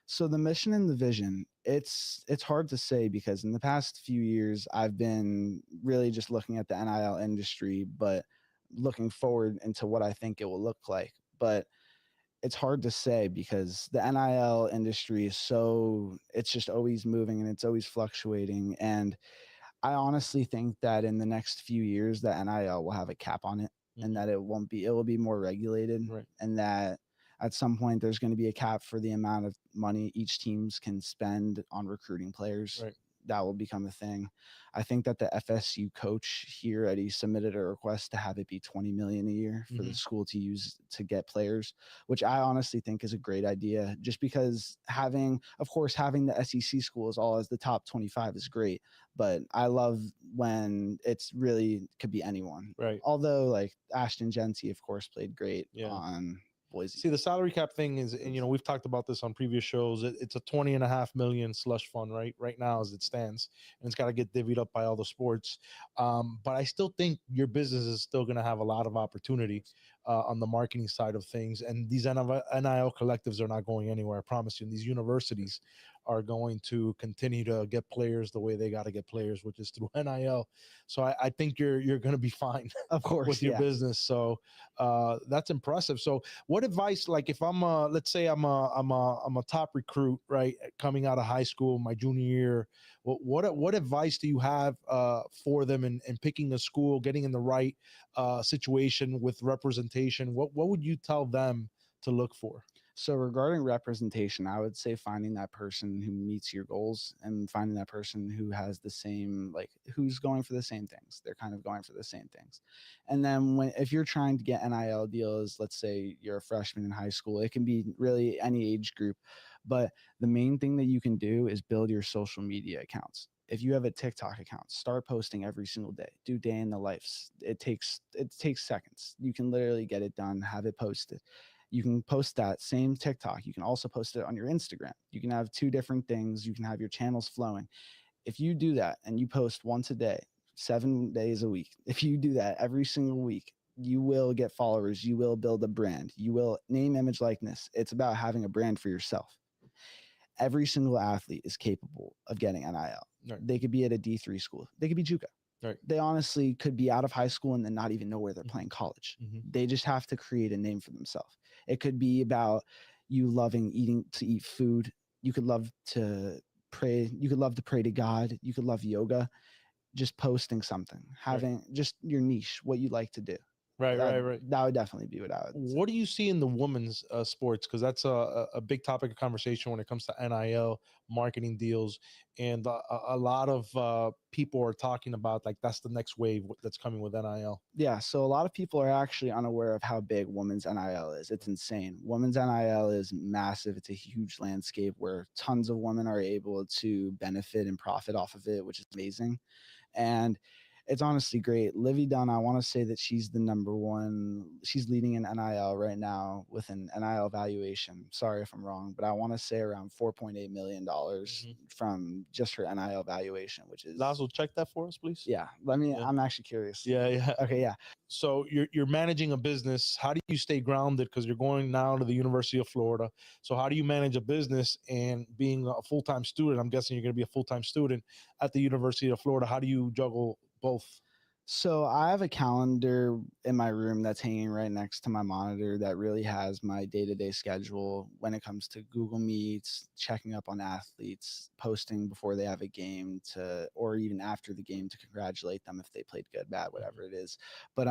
So the mission and the vision, it's hard to say because in the past few years, I've been really just looking at the NIL industry, but looking forward into what I think it will look like. But it's hard to say because the NIL industry is it's just always moving and it's always fluctuating. And I honestly think that in the next few years, the NIL will have a cap on it, and that it will be more regulated, and that at some point there's going to be a cap for the amount of money each teams can spend on recruiting players. That will become a thing. I think that the FSU coach here, Eddie, submitted a request to have it be $20 million a year for the school to use to get players, which I honestly think is a great idea. Just because having the SEC schools all as the top 25 is great, but I love when it's really could be anyone. Right. Although like Ashton Genty, of course, played great on Boise. See, the salary cap thing is, and we've talked about this on previous shows. It's a $20.5 million slush fund, right now as it stands, and it's got to get divvied up by all the sports. But I still think your business is still going to have a lot of opportunity on the marketing side of things. And these NIL collectives are not going anywhere. I promise you. And these universities are going to continue to get players the way they got to get players, which is through NIL. So I think you're going to be fine, of course, with your business. So that's impressive. So what advice, like if I'm let's say I'm a top recruit, right, coming out of high school, my junior year, what advice do you have for them in picking a school, getting in the right situation with representation? What would you tell them to look for? So regarding representation, I would say finding that person who meets your goals and finding that person who has the same, like who's going for the same things. They're kind of going for the same things. And then if you're trying to get NIL deals, let's say you're a freshman in high school, it can be really any age group. But the main thing that you can do is build your social media accounts. If you have a TikTok account, start posting every single day. Do day in the life. It takes seconds. You can literally get it done, have it posted. You can post that same TikTok. You can also post it on your Instagram. You can have two different things. You can have your channels flowing. If you do that and you post once a day, 7 days a week, if you do that every single week, you will get followers. You will build a brand. You will name, image, likeness. It's about having a brand for yourself. Every single athlete is capable of getting NIL. Right. They could be at a D3 school. They could be JUCO. Right. They honestly could be out of high school and then not even know where they're playing college. They just have to create a name for themselves. It could be about you loving to eat food. You could love to pray. You could love to pray to God. You could love yoga. Just posting something, having just your niche, what you like to do. Right. That would definitely be what I would. What do you see in the women's sports? Because that's a big topic of conversation when it comes to NIL, marketing deals, and a lot of people are talking about like that's the next wave that's coming with NIL. Yeah, so a lot of people are actually unaware of how big women's NIL is. It's insane. Women's NIL is massive. It's a huge landscape where tons of women are able to benefit and profit off of it, which is amazing. And it's honestly great. Livy Dunn, I want to say that she's the number one. She's leading in NIL right now with an NIL valuation. Sorry if I'm wrong, but I want to say around $4.8 million from just her NIL valuation, which is. Lazo, check that for us, please. Yeah, let me. Yeah. I'm actually curious. Yeah. Okay, yeah. So you're managing a business. How do you stay grounded? Because you're going now to the University of Florida. So how do you manage a business and being a full-time student? I'm guessing you're going to be a full-time student at the University of Florida. How do you juggle both? So I have a calendar in my room that's hanging right next to my monitor that really has my day-to-day schedule when it comes to Google Meets, checking up on athletes, posting before they have a game or even after the game to congratulate them if they played good, bad, whatever it is. But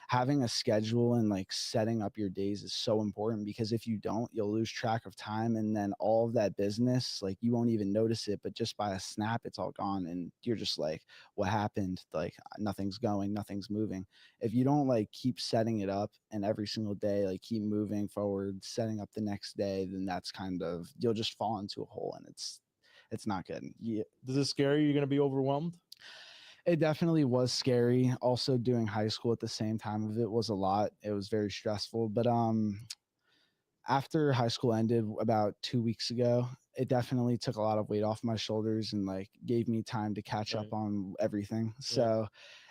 having a schedule and like setting up your days is so important, because if you don't, you'll lose track of time, and then all of that business, like you won't even notice it, but just by a snap, it's all gone, and you're just like, what happened? Like nothing's going, nothing's moving. If you don't like keep setting it up and every single day like keep moving forward, setting up the next day, then that's kind of, you'll just fall into a hole, and it's not good. Yeah. Does it scare you? You're going to be overwhelmed? It definitely was scary. Also doing high school at the same time of it was a lot. It was very stressful, but after high school ended about 2 weeks ago, it definitely took a lot of weight off my shoulders and like gave me time to catch up on everything. So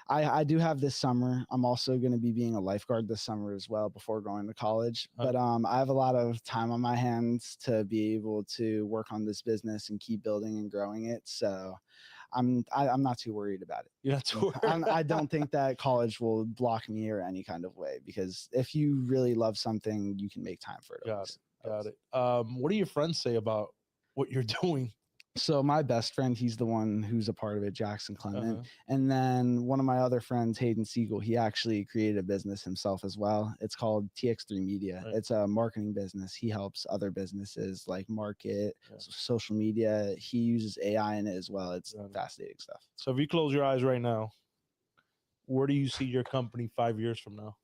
I do have this summer. I'm also going to be being a lifeguard this summer as well before going to college. But I have a lot of time on my hands to be able to work on this business and keep building and growing it. So I'm not too worried about it. You're not too worried. I don't think that college will block me or any kind of way, because if you really love something, you can make time for it. Got it. What do your friends say about what you're doing? So my best friend, he's the one who's a part of it, Jackson Clement. And then one of my other friends, Hayden Siegel, he actually created a business himself as well. It's called TX3 Media. It's a marketing business. He helps other businesses like market, social media. He uses AI in it as well. It's fascinating stuff. So if you close your eyes right now, where do you see your company 5 years from now?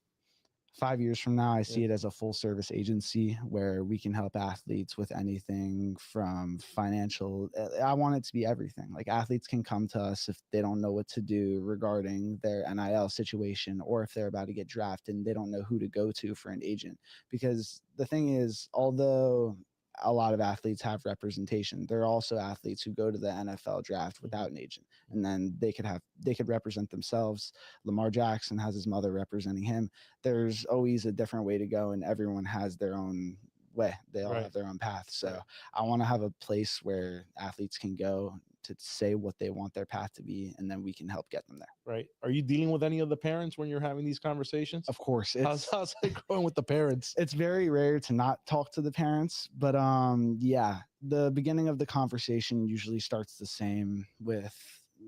5 years from now, I see it as a full service agency where we can help athletes with anything from financial. I want it to be everything. Like athletes can come to us if they don't know what to do regarding their NIL situation, or if they're about to get drafted and they don't know who to go to for an agent. Because the thing is, although a lot of athletes have representation, there are also athletes who go to the NFL draft without an agent, and then they could represent themselves. Lamar Jackson has his mother representing him. There's always a different way to go, and everyone has their own way. They all have their own path. So I want to have a place where athletes can go to say what they want their path to be, and then we can help get them there. Right. Are you dealing with any of the parents when you're having these conversations? Of course. How's it going with the parents? It's very rare to not talk to the parents, but yeah, the beginning of the conversation usually starts the same with,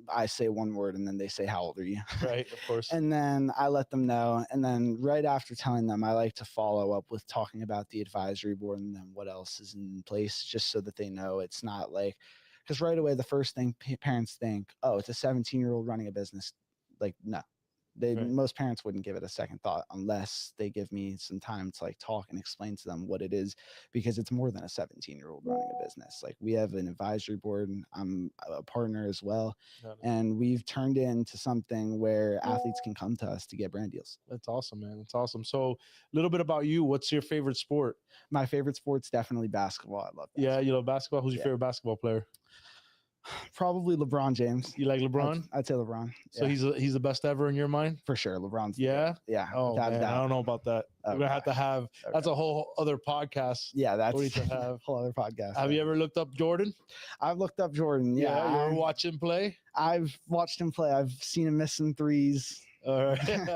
I say one word and then they say, how old are you? Right, of course. And then I let them know. And then right after telling them, I like to follow up with talking about the advisory board and then what else is in place, just so that they know it's not like, because right away, the first thing parents think, oh, it's a 17-year-old running a business. Like, no. Most parents wouldn't give it a second thought unless they give me some time to like talk and explain to them what it is, because it's more than a 17-year-old running a business. Like we have an advisory board, and I'm a partner as well, and we've turned it into something where athletes can come to us to get brand deals. That's awesome, man. That's awesome. So a little bit about you. What's your favorite sport? My favorite sport's definitely basketball. I love basketball. Yeah, you love basketball. Who's your favorite basketball player? Probably LeBron James. You like LeBron? I'd say LeBron. So he's the best ever in your mind? For sure. LeBron's yeah. Oh without man, doubt. I don't know about that. We're gonna have to have that's a whole other podcast. Yeah, that's we need to have a whole other podcast. Have you ever looked up Jordan? I've looked up Jordan. Yeah, you ever watch him play? I've watched him play. I've seen him miss some threes. All right.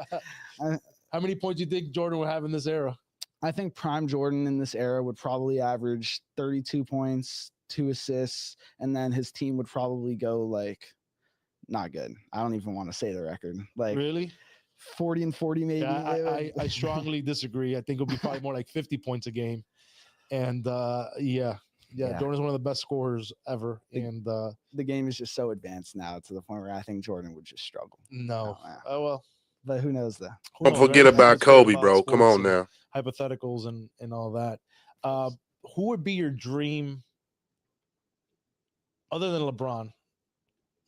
How many points do you think Jordan would have in this era? I think prime Jordan in this era would probably average 32 points, 2 assists, and then his team would probably go like not good. I don't even want to say the record. Like really 40 and 40 maybe. Yeah, I strongly disagree. I think it'll be probably more like 50 points a game. And Jordan's one of the best scorers ever. The game is just so advanced now to the point where I think Jordan would just struggle. No. Oh, well. But who knows though? Don't forget about Kobe, bro. Come on now. Hypotheticals and all that. Who would be your dream, other than LeBron,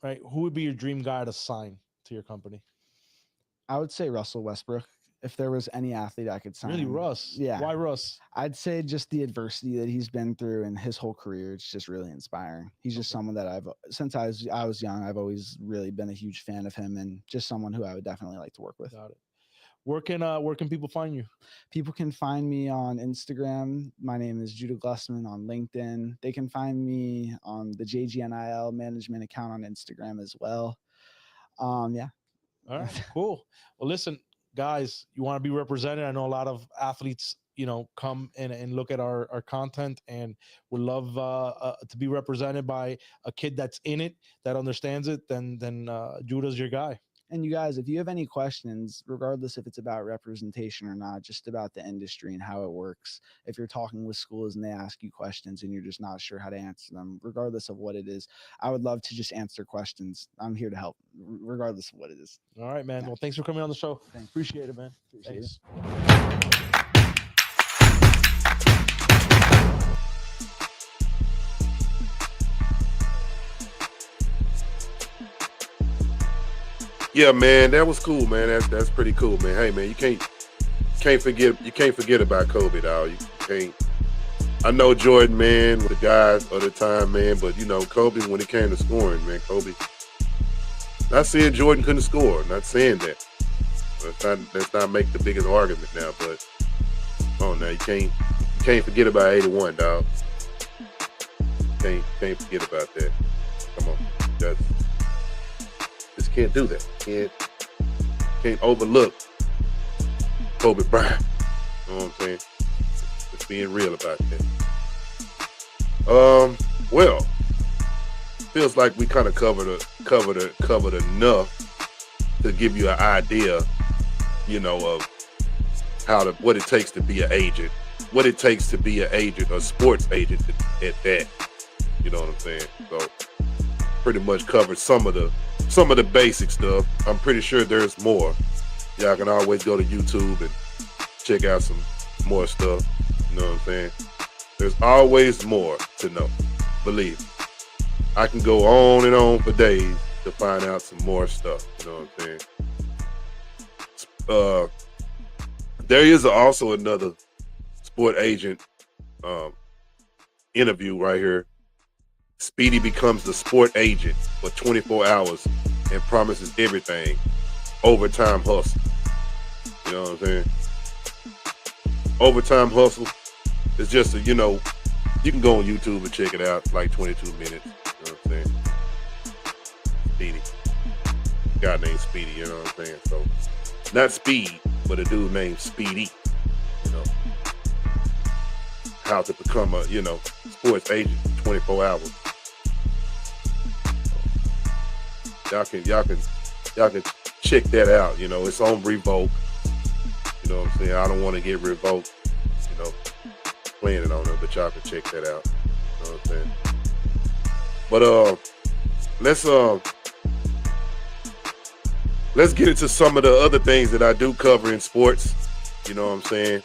right? Who would be your dream guy to sign to your company? I would say Russell Westbrook. If there was any athlete I could sign. Really, Russ? Yeah. Why Russ? I'd say just the adversity that he's been through and his whole career. It's just really inspiring. He's just someone that since I was young, I've always really been a huge fan of him and just someone who I would definitely like to work with. Got it. Where can people find you? People can find me on Instagram. My name is Judah Glussman on LinkedIn. They can find me on the JGNIL management account on Instagram as well. Yeah. All right, cool. Well, listen, guys, you want to be represented. I know a lot of athletes, come and look at our content, and would love to be represented by a kid that's in it, that understands it. Then Judah's your guy. And you guys, if you have any questions, regardless if it's about representation or not, just about the industry and how it works, if you're talking with schools and they ask you questions and you're just not sure how to answer them, regardless of what it is, I would love to just answer questions. I'm here to help, regardless of what it is. All right, man. Yeah. Well, thanks for coming on the show. Thanks. Appreciate it, man. Appreciate it. Yeah, man, that was cool, man. That's pretty cool, man. Hey, man, you can't forget about Kobe, dog. You can't. I know Jordan, man, the guys of the time, man, but Kobe, when it came to scoring, man, Kobe. Not saying Jordan couldn't score. Not saying that. Let's not make the biggest argument now, but now you can't forget about 81, dog. Can't forget about that. Come on, just can't do that. Can't overlook Kobe Bryant. You know what I'm saying? Just being real about that. Well, feels like we kind of covered enough to give you an idea, of what it takes to be an agent, what it takes to be an agent, a sports agent at that. You know what I'm saying? So pretty much covered some of the basic stuff. I'm pretty sure there's more. Y'all can always go to YouTube and check out some more stuff. You know what I'm saying? There's always more to know. Believe me. I can go on and on for days to find out some more stuff. You know what I'm saying? There is also another sport agent interview right here. Speedy becomes the sport agent for 24 hours and promises everything. Overtime hustle. You know what I'm saying? Overtime hustle is just you can go on YouTube and check it out. It's like 22 minutes. You know what I'm saying? Speedy. A guy named Speedy, you know what I'm saying? So, not Speed, but a dude named Speedy. How to become a, sports agent for 24 hours. Y'all can check that out. It's on Revoke. You know what I'm saying? I don't want to get revoked, playing it on it, but y'all can check that out. You know what I'm saying? But let's get into some of the other things that I do cover in sports. You know what I'm saying?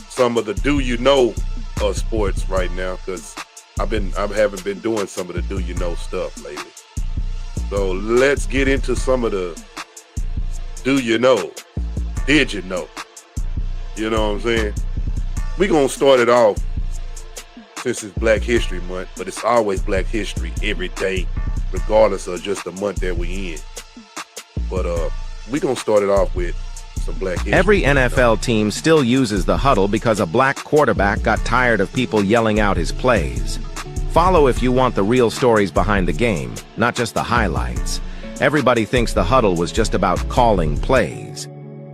Some of the do you know of sports right now, because I haven't been doing some of the do you know stuff lately. So let's get into some of the do you know, did you know? You know what I'm saying? We're going to start it off since it's Black History Month, but it's always Black History every day, regardless of just the month that we in. But we're going to start it off with some Black History. Every NFL team still uses the huddle because a black quarterback got tired of people yelling out his plays. Follow if you want the real stories behind the game, not just the highlights. Everybody thinks the huddle was just about calling plays.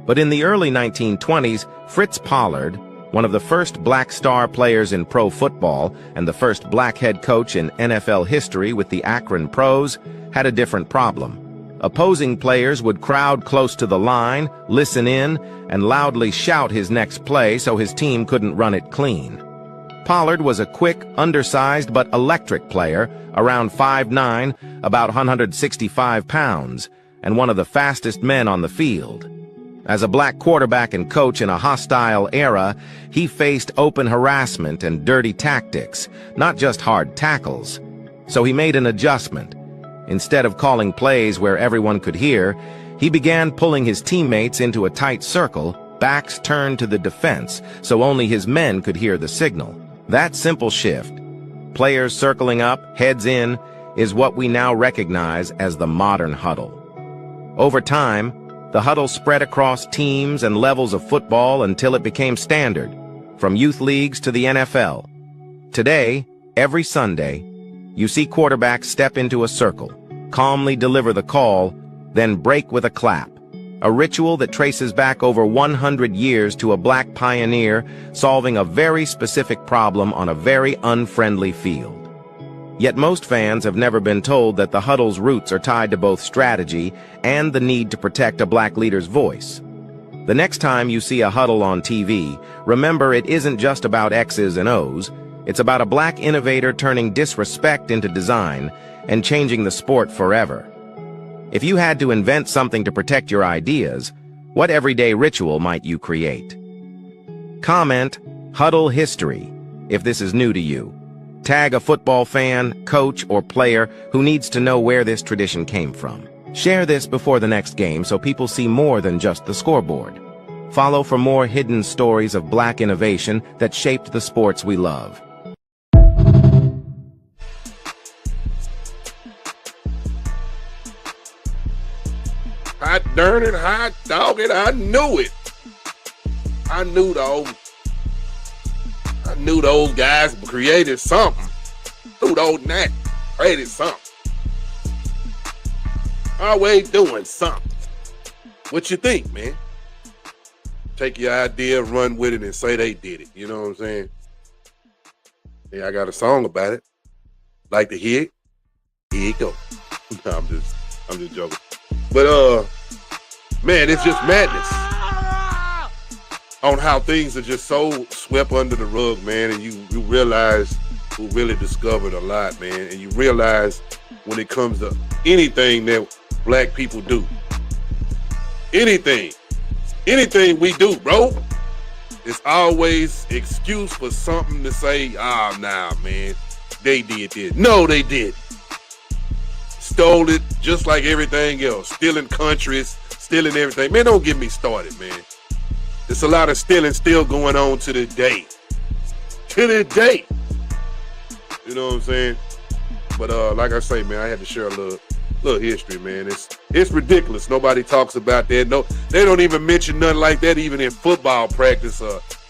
But in the early 1920s, Fritz Pollard, one of the first black star players in pro football and the first black head coach in NFL history with the Akron Pros, had a different problem. Opposing players would crowd close to the line, listen in, and loudly shout his next play so his team couldn't run it clean. Pollard was a quick, undersized but electric player, around 5'9", about 165 pounds, and one of the fastest men on the field. As a black quarterback and coach in a hostile era, he faced open harassment and dirty tactics, not just hard tackles. So he made an adjustment. Instead of calling plays where everyone could hear, he began pulling his teammates into a tight circle, backs turned to the defense, so only his men could hear the signal. That simple shift, players circling up, heads in, is what we now recognize as the modern huddle. Over time, the huddle spread across teams and levels of football until it became standard, from youth leagues to the NFL. Today, every Sunday, you see quarterbacks step into a circle, calmly deliver the call, then break with a clap. A ritual that traces back over 100 years to a black pioneer solving a very specific problem on a very unfriendly field. Yet most fans have never been told that the huddle's roots are tied to both strategy and the need to protect a black leader's voice. The next time you see a huddle on TV, remember it isn't just about X's and O's. It's about a black innovator turning disrespect into design and changing the sport forever. If you had to invent something to protect your ideas, what everyday ritual might you create? Comment Huddle History if this is new to you. Tag a football fan, coach, or player who needs to know where this tradition came from. Share this before the next game so people see more than just the scoreboard. Follow for more hidden stories of black innovation that shaped the sports we love. Hot darn it, hot dog it, I knew it. I knew those guys created something. Knew those Nat created something. Always doing something. What you think, man? Take your idea, run with it, and say they did it. You know what I'm saying? Yeah, I got a song about it. Like to hear it? Here it go. No, I'm just joking. But man, it's just madness on how things are just so swept under the rug, man. And you realize who really discovered a lot, man. And you realize when it comes to anything that black people do, anything we do, bro, it's always excuse for something to say, nah, man, they did this. No, they didn't. Stole it just like everything else. Stealing countries, stealing everything. Man, don't get me started, man. There's a lot of stealing still going on to this day. To this day. You know what I'm saying? But like I say, man, I had to share a little history, man. It's ridiculous. Nobody talks about that. No, they don't even mention nothing like that even in football practice.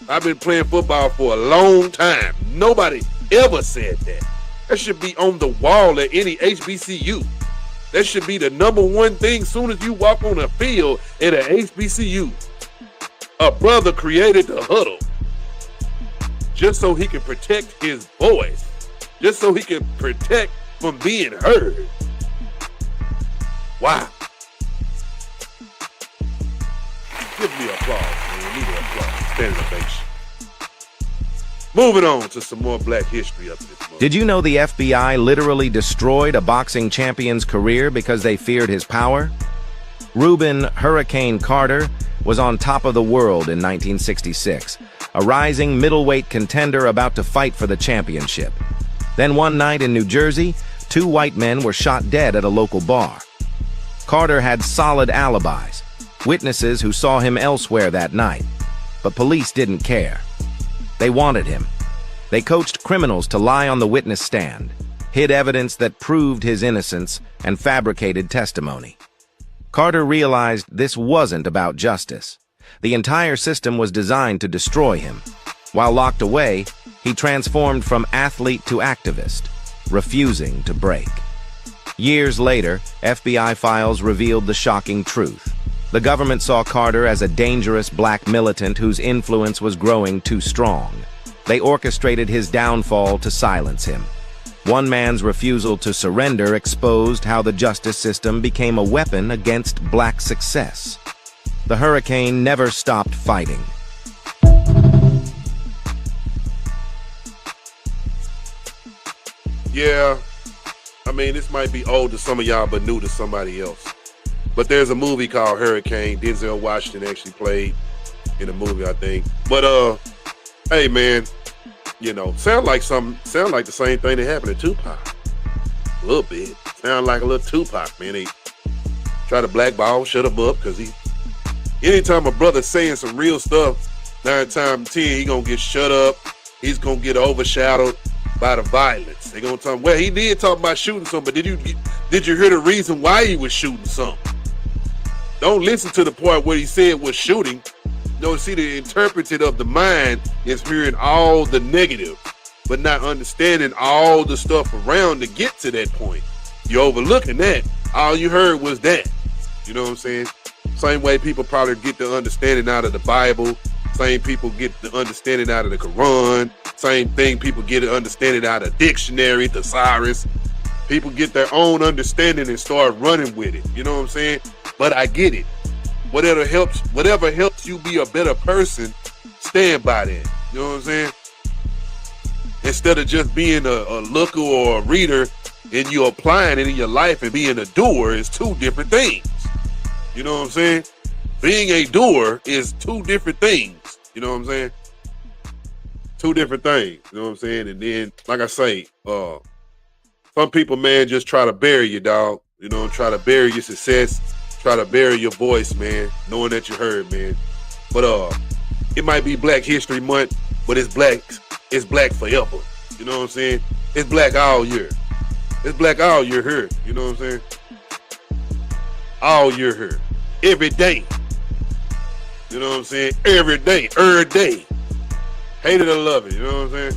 I've been playing football for a long time. Nobody ever said that. That should be on the wall at any HBCU. That should be the number one thing soon as you walk on a field at an HBCU. A brother created the huddle just so he can protect his voice, just so he can protect from being heard. Wow. Give me applause, man. Need an applause. Standing ovation. Moving on to some more black history up this month. Did you know the FBI literally destroyed a boxing champion's career because they feared his power? Reuben Hurricane Carter was on top of the world in 1966, a rising middleweight contender about to fight for the championship. Then one night in New Jersey, 2 white men were shot dead at a local bar. Carter had solid alibis, witnesses who saw him elsewhere that night, but police didn't care. They wanted him. They coached criminals to lie on the witness stand, hid evidence that proved his innocence, and fabricated testimony. Carter realized this wasn't about justice. The entire system was designed to destroy him. While locked away, he transformed from athlete to activist, refusing to break. Years later, FBI files revealed the shocking truth. The government saw Carter as a dangerous black militant whose influence was growing too strong. They orchestrated his downfall to silence him. One man's refusal to surrender exposed how the justice system became a weapon against black success. The hurricane never stopped fighting. Yeah, I mean, this might be old to some of y'all, but new to somebody else. But there's a movie called Hurricane. Denzel Washington actually played in the movie, I think. But hey man, you know, sound like the same thing that happened to Tupac. A little bit. Sound like a little Tupac, man. They try to blackball, shut him up, because anytime a brother saying some real stuff, 9 times 10, he gonna get shut up. He's gonna get overshadowed by the violence. They gonna tell him, well, he did talk about shooting something, but did you hear the reason why he was shooting something? Don't listen to the part where he said was shooting. No, see, the interpreted of the mind is hearing all the negative, but not understanding all the stuff around to get to that point. You're overlooking that. All you heard was that. You know what I'm saying? Same way people probably get the understanding out of the Bible. Same people get the understanding out of the Quran. Same thing people get the understanding out of dictionary, thesaurus. People get their own understanding and start running with it. You know what I'm saying? But I get it. Whatever helps you be a better person, stand by that. You know what I'm saying? Instead of just being a looker or a reader and you applying it in your life and being a doer is two different things. You know what I'm saying? Being a doer is two different things. You know what I'm saying? Two different things. You know what I'm saying? And then, like I say, some people, man, just try to bury you, dog. You know, try to bury your success. Try to bury your voice, man, knowing that you heard, man. But it might be Black History Month, but it's black forever. You know what I'm saying? It's black all year. It's black all year here. You know what I'm saying? All year here. Every day. You know what I'm saying? Every day. Hate it or love it. You know what I'm saying?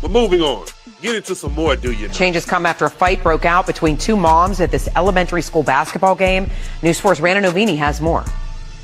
But moving on. Get into some more, do you know? Changes come after a fight broke out between two moms at this elementary school basketball game. News 4's Rana Novini has more.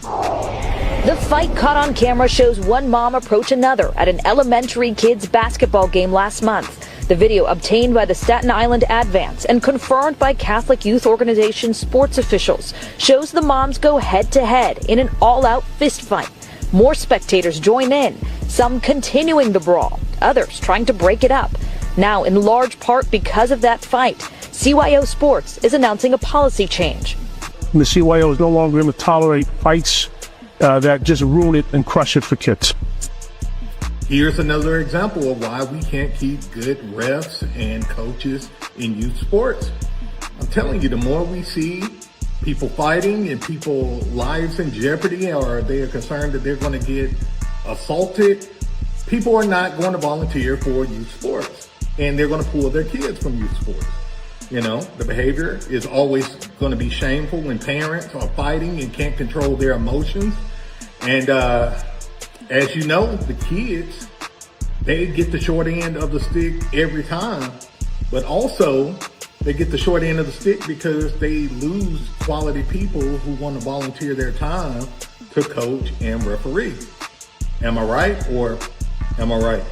The fight caught on camera shows one mom approach another at an elementary kids basketball game last month. The video, obtained by the Staten Island Advance and confirmed by Catholic Youth Organization sports officials, shows the moms go head-to-head in an all-out fistfight. More spectators join in, some continuing the brawl, others trying to break it up. Now, in large part because of that fight, CYO Sports is announcing a policy change. The CYO is no longer going to tolerate fights that just ruin it and crush it for kids. Here's another example of why we can't keep good refs and coaches in youth sports. I'm telling you, the more we see people fighting and people lives in jeopardy, or they are concerned that they're going to get assaulted, people are not going to volunteer for youth sports. And they're going to pull their kids from youth sports. You know, the behavior is always going to be shameful when parents are fighting and can't control their emotions. And as you know, the kids, they get the short end of the stick every time. But also, they get the short end of the stick because they lose quality people who want to volunteer their time to coach and referee. Am I right, or am I right?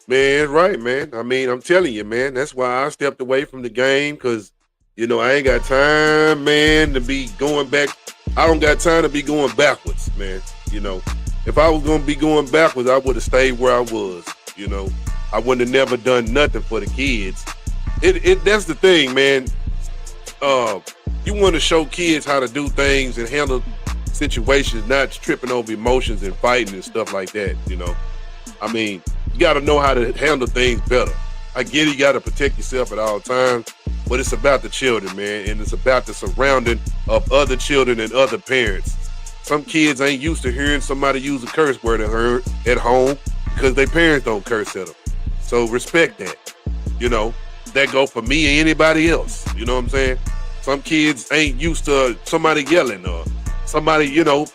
Man, right, man. I mean, I'm telling you, man, that's why I stepped away from the game, because, you know, I ain't got time, man, to be going back. I don't got time to be going backwards, man. You know, if I was going to be going backwards, I would have stayed where I was, you know. I wouldn't have never done nothing for the kids. That's the thing, man. You want to show kids how to do things and handle situations, not tripping over emotions and fighting and stuff like that, you know. I mean, you got to know how to handle things better. I get it, you got to protect yourself at all times, but it's about the children, man, and it's about the surrounding of other children and other parents. Some kids ain't used to hearing somebody use a curse word at home because their parents don't curse at them. So respect that. You know, that go for me and anybody else. You know what I'm saying? Some kids ain't used to somebody yelling or somebody, you know,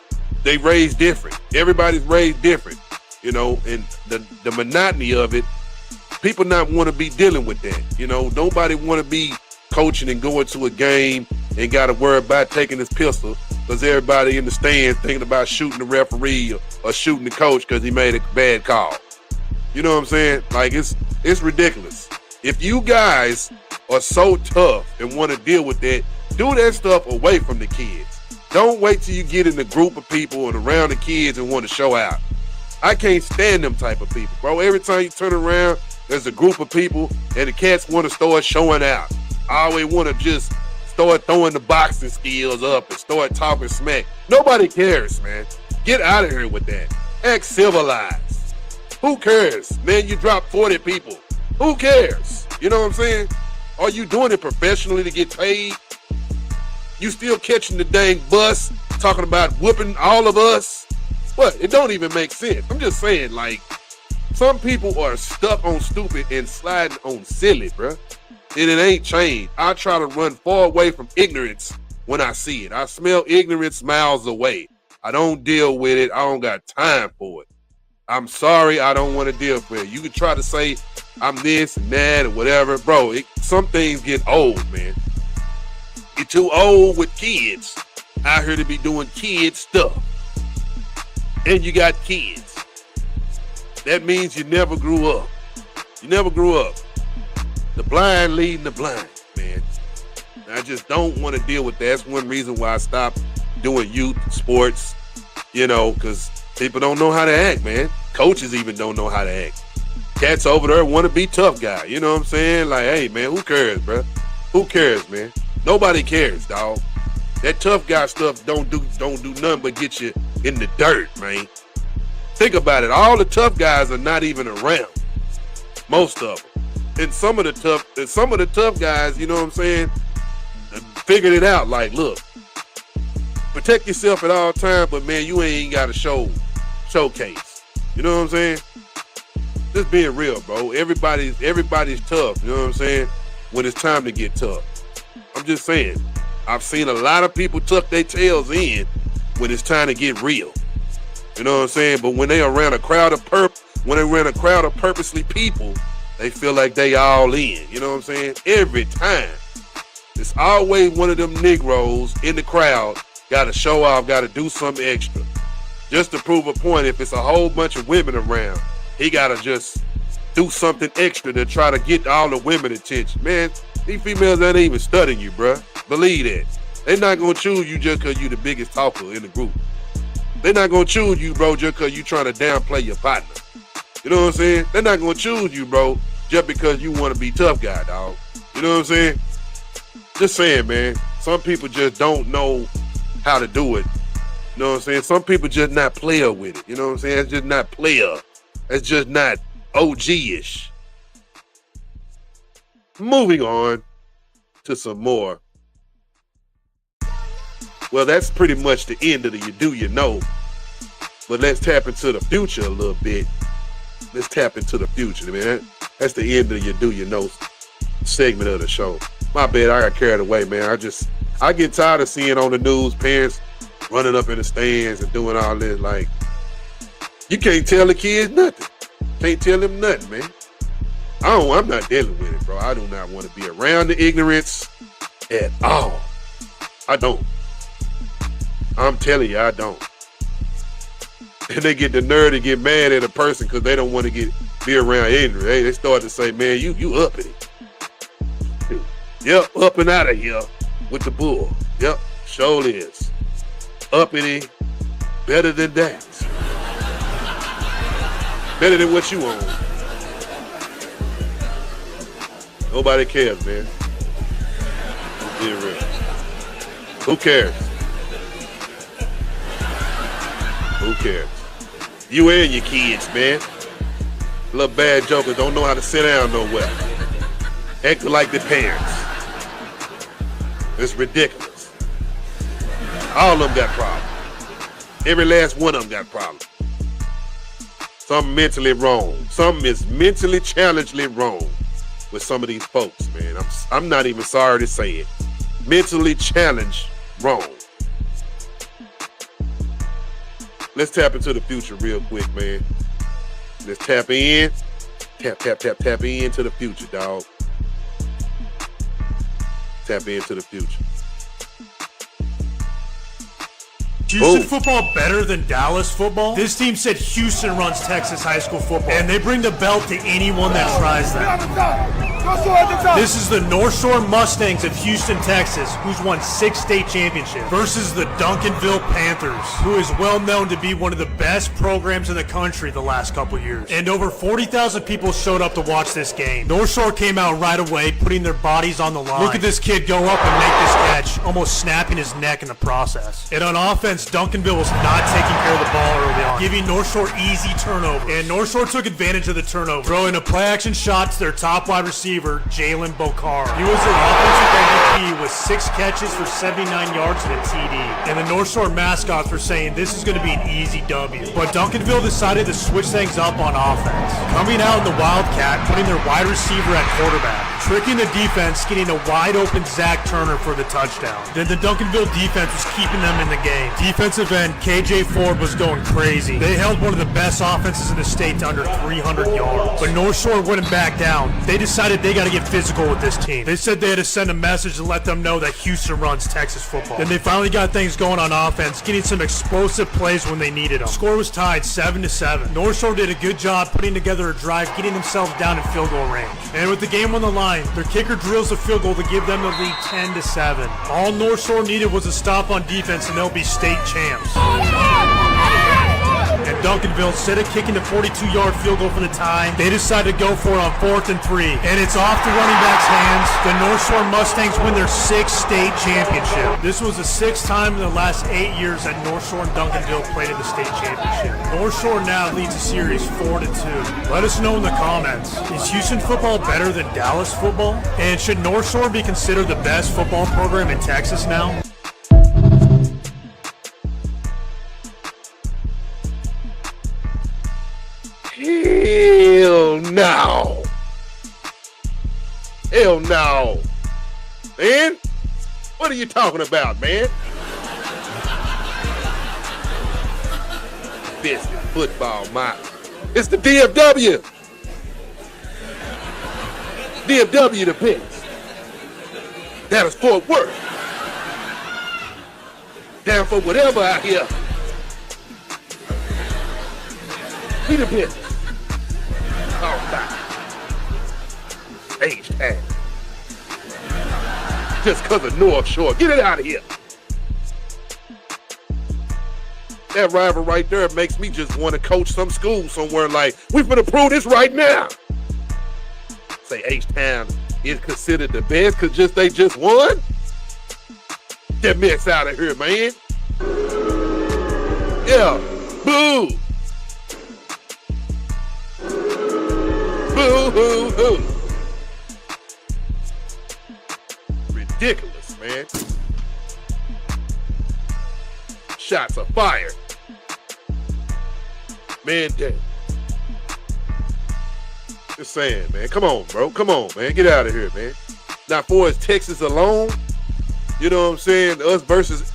they raised different. Everybody's raised different. You know, and the monotony of it, people not want to be dealing with that. You know, nobody want to be coaching and going to a game and got to worry about taking his pistol because everybody in the stand thinking about shooting the referee or shooting the coach because he made a bad call. You know what I'm saying? Like, it's ridiculous. If you guys are so tough and want to deal with that, do that stuff away from the kids. Don't wait till you get in a group of people and around the kids and want to show out. I can't stand them type of people, bro. Every time you turn around, there's a group of people and the cats want to start showing out. I always want to just start throwing the boxing skills up and start talking smack. Nobody cares, man. Get out of here with that. Act civilized. Who cares? Man, you dropped 40 people. Who cares? You know what I'm saying? Are you doing it professionally to get paid? You still catching the dang bus talking about whooping all of us? What? It don't even make sense. I'm just saying, like, some people are stuck on stupid and sliding on silly, bruh. And it ain't changed. I try to run far away from ignorance when I see it. I smell ignorance miles away. I don't deal with it. I don't got time for it. I'm sorry, I don't want to deal with it. You can try to say I'm this and that or whatever. Bro, some things get old, man. You're too old with kids out here to be doing kid stuff. And you got kids. That means you never grew up. You never grew up. The blind leading the blind, man. I just don't want to deal with that. That's one reason why I stopped doing youth sports, you know, because people don't know how to act, man. Coaches even don't know how to act. Cats over there want to be tough guy. You know what I'm saying? Like, hey, man, who cares, bro? Who cares, man? Nobody cares, dog. That tough guy stuff don't do nothing but get you in the dirt, man. Think about it. All the tough guys are not even around. Most of them. And some of the tough guys, you know what I'm saying, figured it out. Like, look, protect yourself at all times, but man, you ain't got a showcase. You know what I'm saying? Just being real, bro. Everybody's tough. You know what I'm saying? When it's time to get tough. I'm just saying. I've seen a lot of people tuck their tails in when it's time to get real. You know what I'm saying? But when they around a crowd of purposely people, they feel like they all in. You know what I'm saying? Every time. It's always one of them Negroes in the crowd got to show off, got to do something extra. Just to prove a point, if it's a whole bunch of women around, he got to just do something extra to try to get all the women attention. Man, these females ain't even studying you, bruh. Believe that. They're not going to choose you just because you the biggest talker in the group. They're not going to choose you, bro, just because you trying to downplay your partner. You know what I'm saying? They're not going to choose you, bro, just because you want to be tough guy, dog. You know what I'm saying? Just saying, man. Some people just don't know how to do it. You know what I'm saying? Some people just not player with it. You know what I'm saying? It's just not player. It's just not OG-ish. Moving on to some more. Well, that's pretty much the end of the you do, you know. But let's tap into the future a little bit. Let's tap into the future, man. That's the end of the you do, you know segment of the show. My bad, I got carried away, man. I get tired of seeing on the news parents running up in the stands and doing all this. Like, you can't tell the kids nothing. Can't tell them nothing, man. I'm not dealing with it, bro. I do not want to be around the ignorance at all. I don't. I'm telling you, I don't. And they get the nerve to get mad at a person because they don't want to be around ignorant. They start to say, man, you uppity. Yep, up and out of here with the bull. Yep, sure is. Uppity, better than that. Better than what you own. Nobody cares, man. Be real. Who cares? Who cares? You and your kids, man. Little bad jokers don't know how to sit down nowhere. Acting like their parents. It's ridiculous. All of them got problems. Every last one of them got problems. Something mentally wrong. Something is mentally challengingly wrong with some of these folks, man. I'm not even sorry to say it. Mentally challenged wrong. Let's tap into the future real quick, man. Let's tap in. Tap into the future, dog. Tap into the future. Houston football better than Dallas football? This team said Houston runs Texas high school football, and they bring the belt to anyone that tries that. This is the North Shore Mustangs of Houston, Texas, who's won 6 state championships, versus the Duncanville Panthers, who is well known to be one of the best programs in the country the last couple years. And over 40,000 people showed up to watch this game. North Shore came out right away, putting their bodies on the line. Look at this kid go up and make this catch, almost snapping his neck in the process. And on offense, Duncanville was not taking care of the ball early on, giving North Shore easy turnover. And North Shore took advantage of the turnover, throwing a play-action shot to their top wide receiver, Jalen Bokar. He was their offensive MVP with 6 catches for 79 yards and a TD. And the North Shore mascots were saying this is going to be an easy W. But Duncanville decided to switch things up on offense, coming out in the Wildcat, putting their wide receiver at quarterback, tricking the defense, getting a wide-open Zach Turner for the touchdown. Then the Duncanville defense was keeping them in the game. Defensive end KJ Ford was going crazy. They held one of the best offenses in the state to under 300 yards. But North Shore wouldn't back down. They decided they got to get physical with this team. They said they had to send a message to let them know that Houston runs Texas football. Then they finally got things going on offense, getting some explosive plays when they needed them. Score was tied 7-7. North Shore did a good job putting together a drive, getting themselves down in field goal range. And with the game on the line, their kicker drills a field goal to give them the lead 10-7. All North Shore needed was a stop on defense and they'll be state champs. And Duncanville, instead of kicking the 42-yard field goal for the tie, they decided to go for it on 4th and 3. And it's off the running back's hands. The North Shore Mustangs win their 6th state championship. This was the 6th time in the last 8 years that North Shore and Duncanville played in the state championship. North Shore now leads the series 4-2. Let us know in the comments. Is Houston football better than Dallas football? And should North Shore be considered the best football program in Texas now? Hell no. Hell no. Man, what are you talking about, man? Biscuit football, my. It's the DFW. DFW the best. That is Fort Worth. Down for whatever out here. We the best. All right. H-tag. Just because of North Shore. Get it out of here. That rival right there makes me just want to coach some school somewhere like, we finna prove this right now. Say H-Town is considered the best because they just won? Get mess out of here, man. Yeah. Boo. Boo-hoo-hoo. Ridiculous, man. Shots are fired. Man, damn. Just saying, man. Come on, bro. Come on, man. Get out of here, man. Now, for us Texas alone, you know what I'm saying? Us versus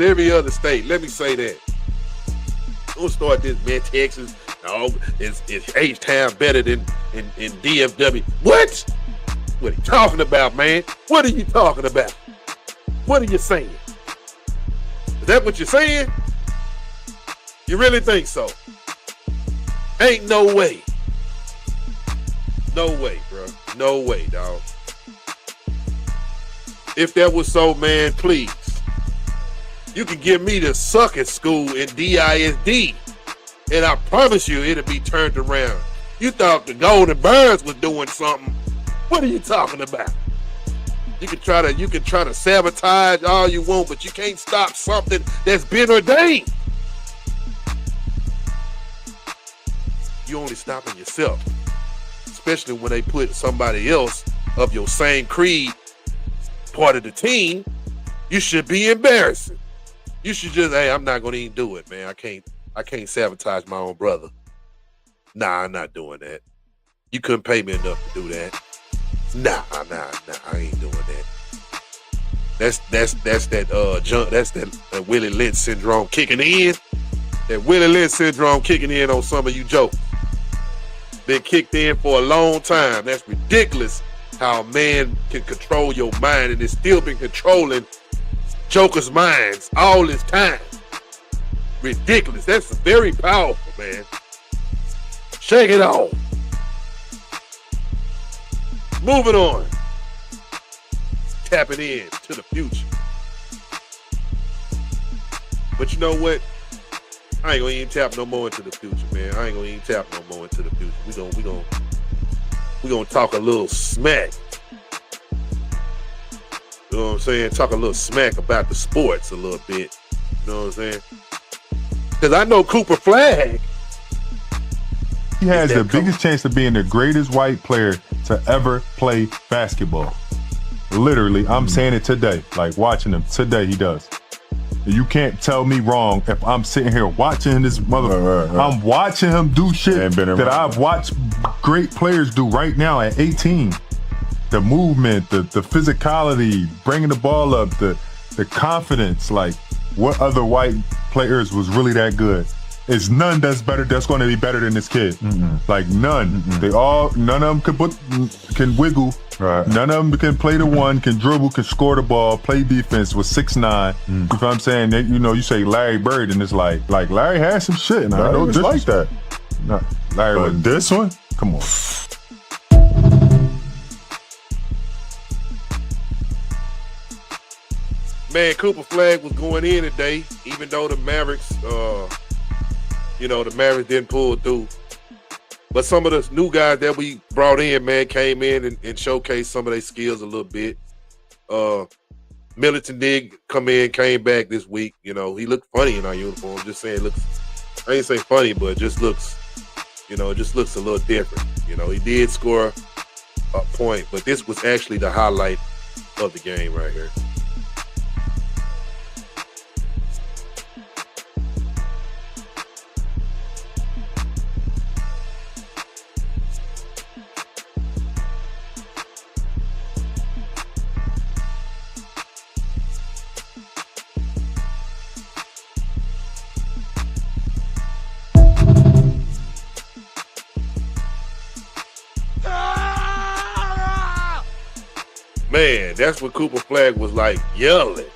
every other state. Let me say that. Don't start this, man. Texas. No, it's H-Town better than in DFW. What? What are you talking about, man? What are you talking about? What are you saying? Is that what you're saying? You really think so? Ain't no way. No way, bro. No way, dog. If that was so, man, please. You can give me the suck at school in DISD. And I promise you it'll be turned around. You thought the Golden Birds was doing something. What are you talking about? You can try to sabotage all you want, but you can't stop something that's been ordained. You only stopping yourself. Especially when they put somebody else of your same creed part of the team. You should be embarrassing. You should just, hey, I'm not gonna even do it, man. I can't sabotage my own brother. Nah, I'm not doing that. You couldn't pay me enough to do that. Nah, I ain't doing that. That's that Willie Lynch syndrome kicking in. That Willie Lynch syndrome kicking in on some of you jokers. Been kicked in for a long time. That's ridiculous how a man can control your mind, and it's still been controlling jokers' minds all this time. Ridiculous. That's very powerful, man. Shake it off. Moving on. Tapping in to the future. But you know what? I ain't gonna even tap no more into the future, man. I ain't gonna even tap no more into the future. We gonna talk a little smack. You know what I'm saying? Talk a little smack about the sports a little bit. You know what I'm saying? Because I know Cooper Flagg. He has the biggest chance of being the greatest white player to ever play basketball. Literally, I'm saying it today. Like watching him today, he does. You can't tell me wrong if I'm sitting here watching this motherfucker. Right. I'm watching him do shit that I've watched great players do right now at 18. The movement, the physicality, bringing the ball up, the confidence. Like, what other white players was really that good? It's none that's going to be better than this kid. Like none. None of them can wiggle. Right. None of them can play the one, can dribble, can score the ball, play defense with 6'9". You know what I'm saying? You say Larry Bird, and it's like Larry has some shit. And I know it's like that. No, Larry, but this one, come on. Man, Cooper Flagg was going in today, even though the Mavericks, the Mavericks didn't pull through. But some of the new guys that we brought in, man, came in and showcased some of their skills a little bit. Militant Dig came back this week. You know, he looked funny in our uniform. Just saying, I ain't say funny, but just looks, it just looks a little different. You know, he did score a point, but this was actually the highlight of the game right here. Man, that's what Cooper Flagg was like yelling.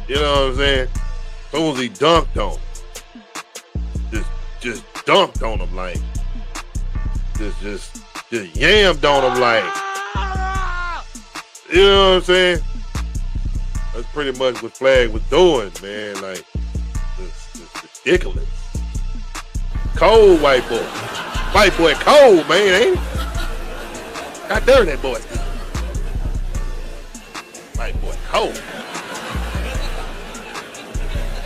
You know what I'm saying? As soon as he dunked on him. Just dunked on him like. Just yammed on him like. You know what I'm saying? That's pretty much what Flagg was doing, man. Like, it's ridiculous. Cold white boy. White boy cold, man, ain't he? God damn, that boy. White boy cold.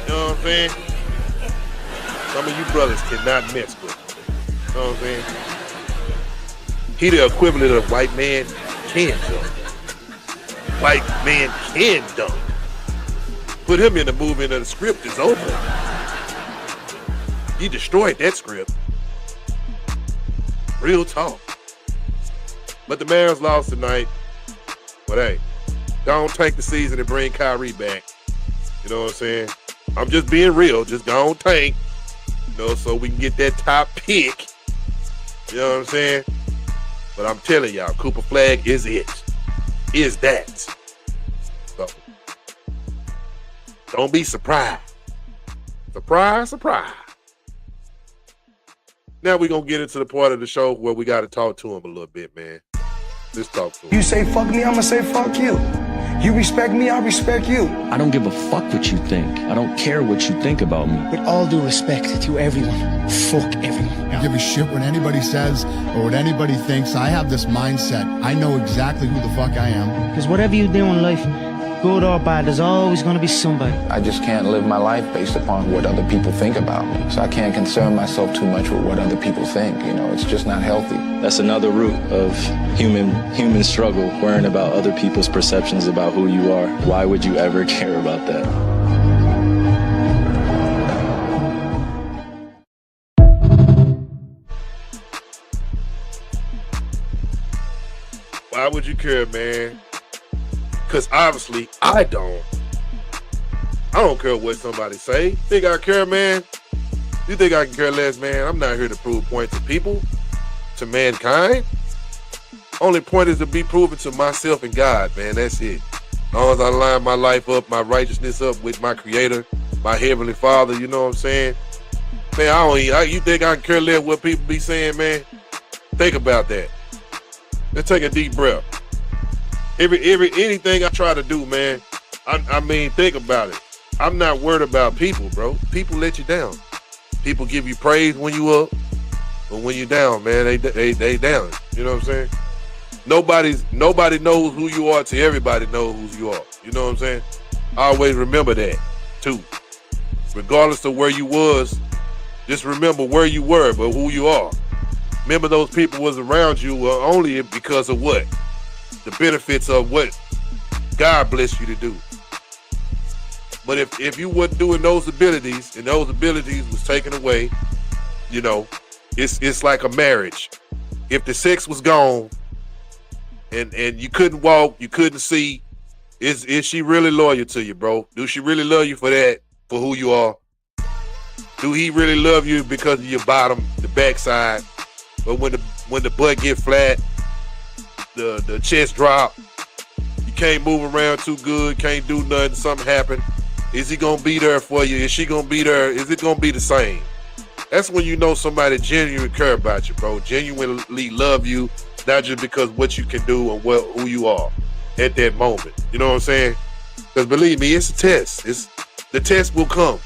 You know what I'm saying? Some of you brothers cannot mess with him. You know what I'm saying? He the equivalent of white man can dunk. White man can dunk. Put him in the movement of the script is over. He destroyed that script. Real talk. But the Mavs lost tonight. But hey, don't take the season and bring Kyrie back. You know what I'm saying? I'm just being real. Just don't tank. So we can get that top pick. You know what I'm saying? But I'm telling y'all, Cooper Flagg is it. Is that. So don't be surprised. Surprise, surprise. Now we're going to get into the part of the show where we got to talk to him a little bit, man. Let's talk to him. You say fuck me, I'm going to say fuck you. You respect me, I respect you. I don't give a fuck what you think. I don't care what you think about me. With all due respect to everyone, fuck everyone. I give a shit what anybody says or what anybody thinks. I have this mindset. I know exactly who the fuck I am. Because whatever you do in life, good or bad, there's always going to be somebody. I just can't live my life based upon what other people think about me. So I can't concern myself too much with what other people think. It's just not healthy. That's another root of human struggle, worrying about other people's perceptions about who you are. Why would you ever care about that? Why would you care, man? Because obviously, I don't. I don't care what somebody say. Think I care, man? You think I can care less, man? I'm not here to prove points to people, to mankind. Only point is to be proven to myself and God, man. That's it. As long as I line my life up, my righteousness up with my Creator, my Heavenly Father, you know what I'm saying? Man, you think I can care less what people be saying, man? Think about that. Let's take a deep breath. Anything I try to do, man, I mean, think about it. I'm not worried about people, bro. People let you down. People give you praise when you up, but when you down, man, they down. You know what I'm saying? Nobody knows who you are till everybody knows who you are. You know what I'm saying? I always remember that too. Regardless of where you was, just remember where you were, but who you are. Remember those people was around you only because of what? The benefits of what God blessed you to do. But if you wasn't doing those abilities and those abilities was taken away, you know, it's like a marriage. If the sex was gone and you couldn't walk, you couldn't see, is she really loyal to you, bro? Do she really love you for that, for who you are? Do he really love you because of your bottom, the backside? But when the butt get flat, the chest drop, you can't move around too good, can't do nothing, something happen. Is he gonna be there for you? Is she gonna be there? Is it gonna be the same? That's when you know somebody genuinely care about you, bro. Genuinely love you, not just because what you can do and who you are at that moment. You know what I'm saying? Because believe me, it's a test. The test will come.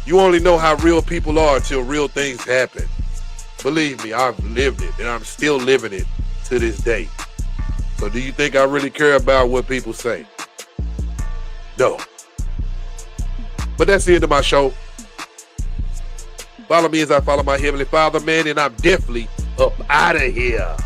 You only know how real people are until real things happen. Believe me, I've lived it, and I'm still living it to this day. So do you think I really care about what people say? No. But that's the end of my show. Follow me as I follow my Heavenly Father, man, and I'm definitely up out of here.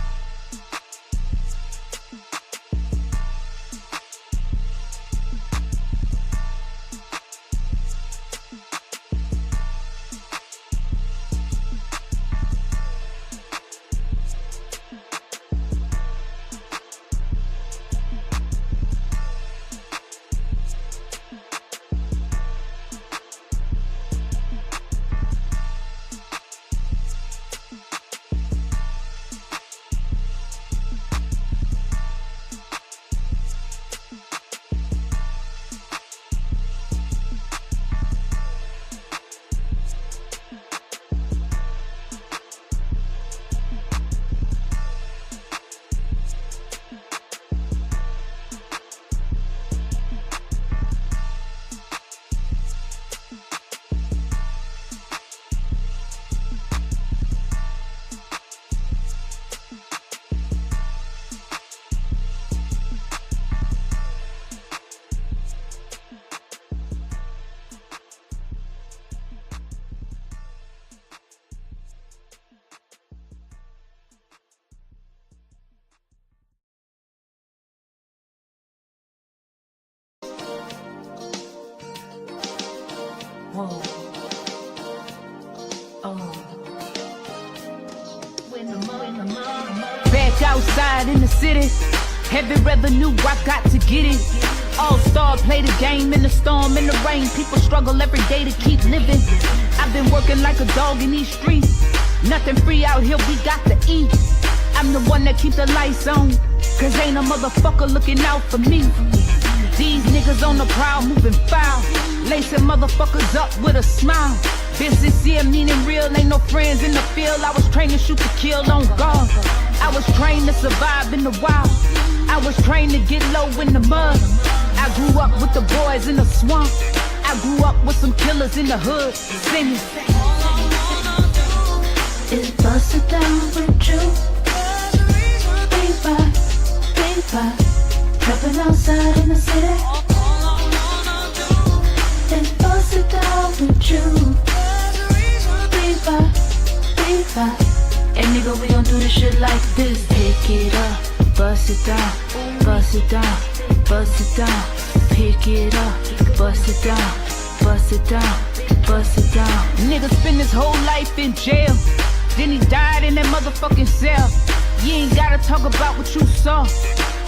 Back outside in the city, heavy revenue, I got to get it. All-star, play the game in the storm, in the rain. People struggle every day to keep living. I've been working like a dog in these streets. Nothing free out here, we got to eat. I'm the one that keep the lights on, cause ain't a motherfucker looking out for me. These niggas on the prowl, moving foul, lacing motherfuckers up with a smile. Business here, meaning real, ain't no friends in the field. I was trained to shoot to kill on guard. I was trained to survive in the wild. I was trained to get low in the mud. I grew up with the boys in the swamp. I grew up with some killers in the hood, singing. It's busted down with you. Big five, trapping outside in the city. It's busted down with you. Big five, and nigga, we gon' do this shit like this. Pick it up, bust it down, bust it down, bust it down. Pick it up, bust it down, bust it down, bust it down. Nigga spent his whole life in jail, then he died in that motherfucking cell. You ain't gotta talk about what you saw.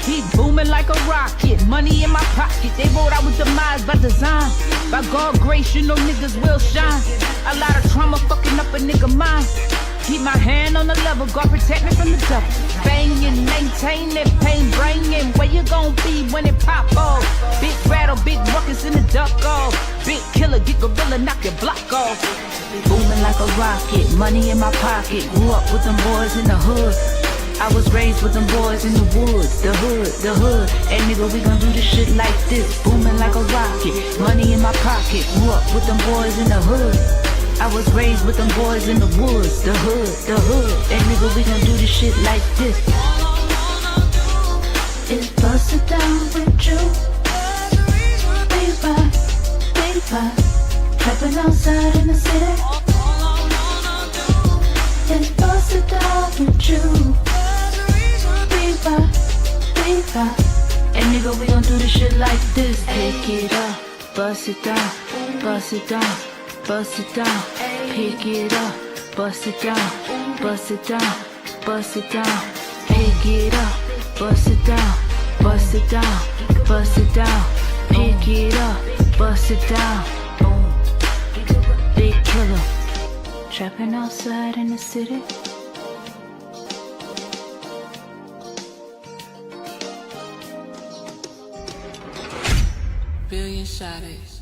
He booming like a rocket, money in my pocket. They wrote I was demised by design. By God grace, you know niggas will shine. A lot of trauma fucking up a nigga mind. Keep my hand on the level, God protect me from the devil. Banging, maintain. entertaining, pain bringing. Where you gon' be when it pop off? Big rattle, big ruckus in the duck off. Big killer, get gorilla, knock your block off. Booming like a rocket, money in my pocket. Grew up with them boys in the hood. I was raised with them boys in the woods, the hood. And nigga, we gon' do this shit like this. Booming like a rocket, money in my pocket. Grew up with them boys in the hood. I was raised with them boys in the woods, the hood. And nigga, we gon' do this shit like this. It's busted down with you. Baby, trapping outside in the city. It's busted down with you. And nigga, we gon' do this shit like this. Pick it up, bust it down, bust it down, bust it down. Pick it up, bust it down, bust it down, bust it down. Pick it up, bust it down, bust it down, bust it down. Pick it up, bust it down. Boom, big killer, trapping outside in the city. Billion shotties.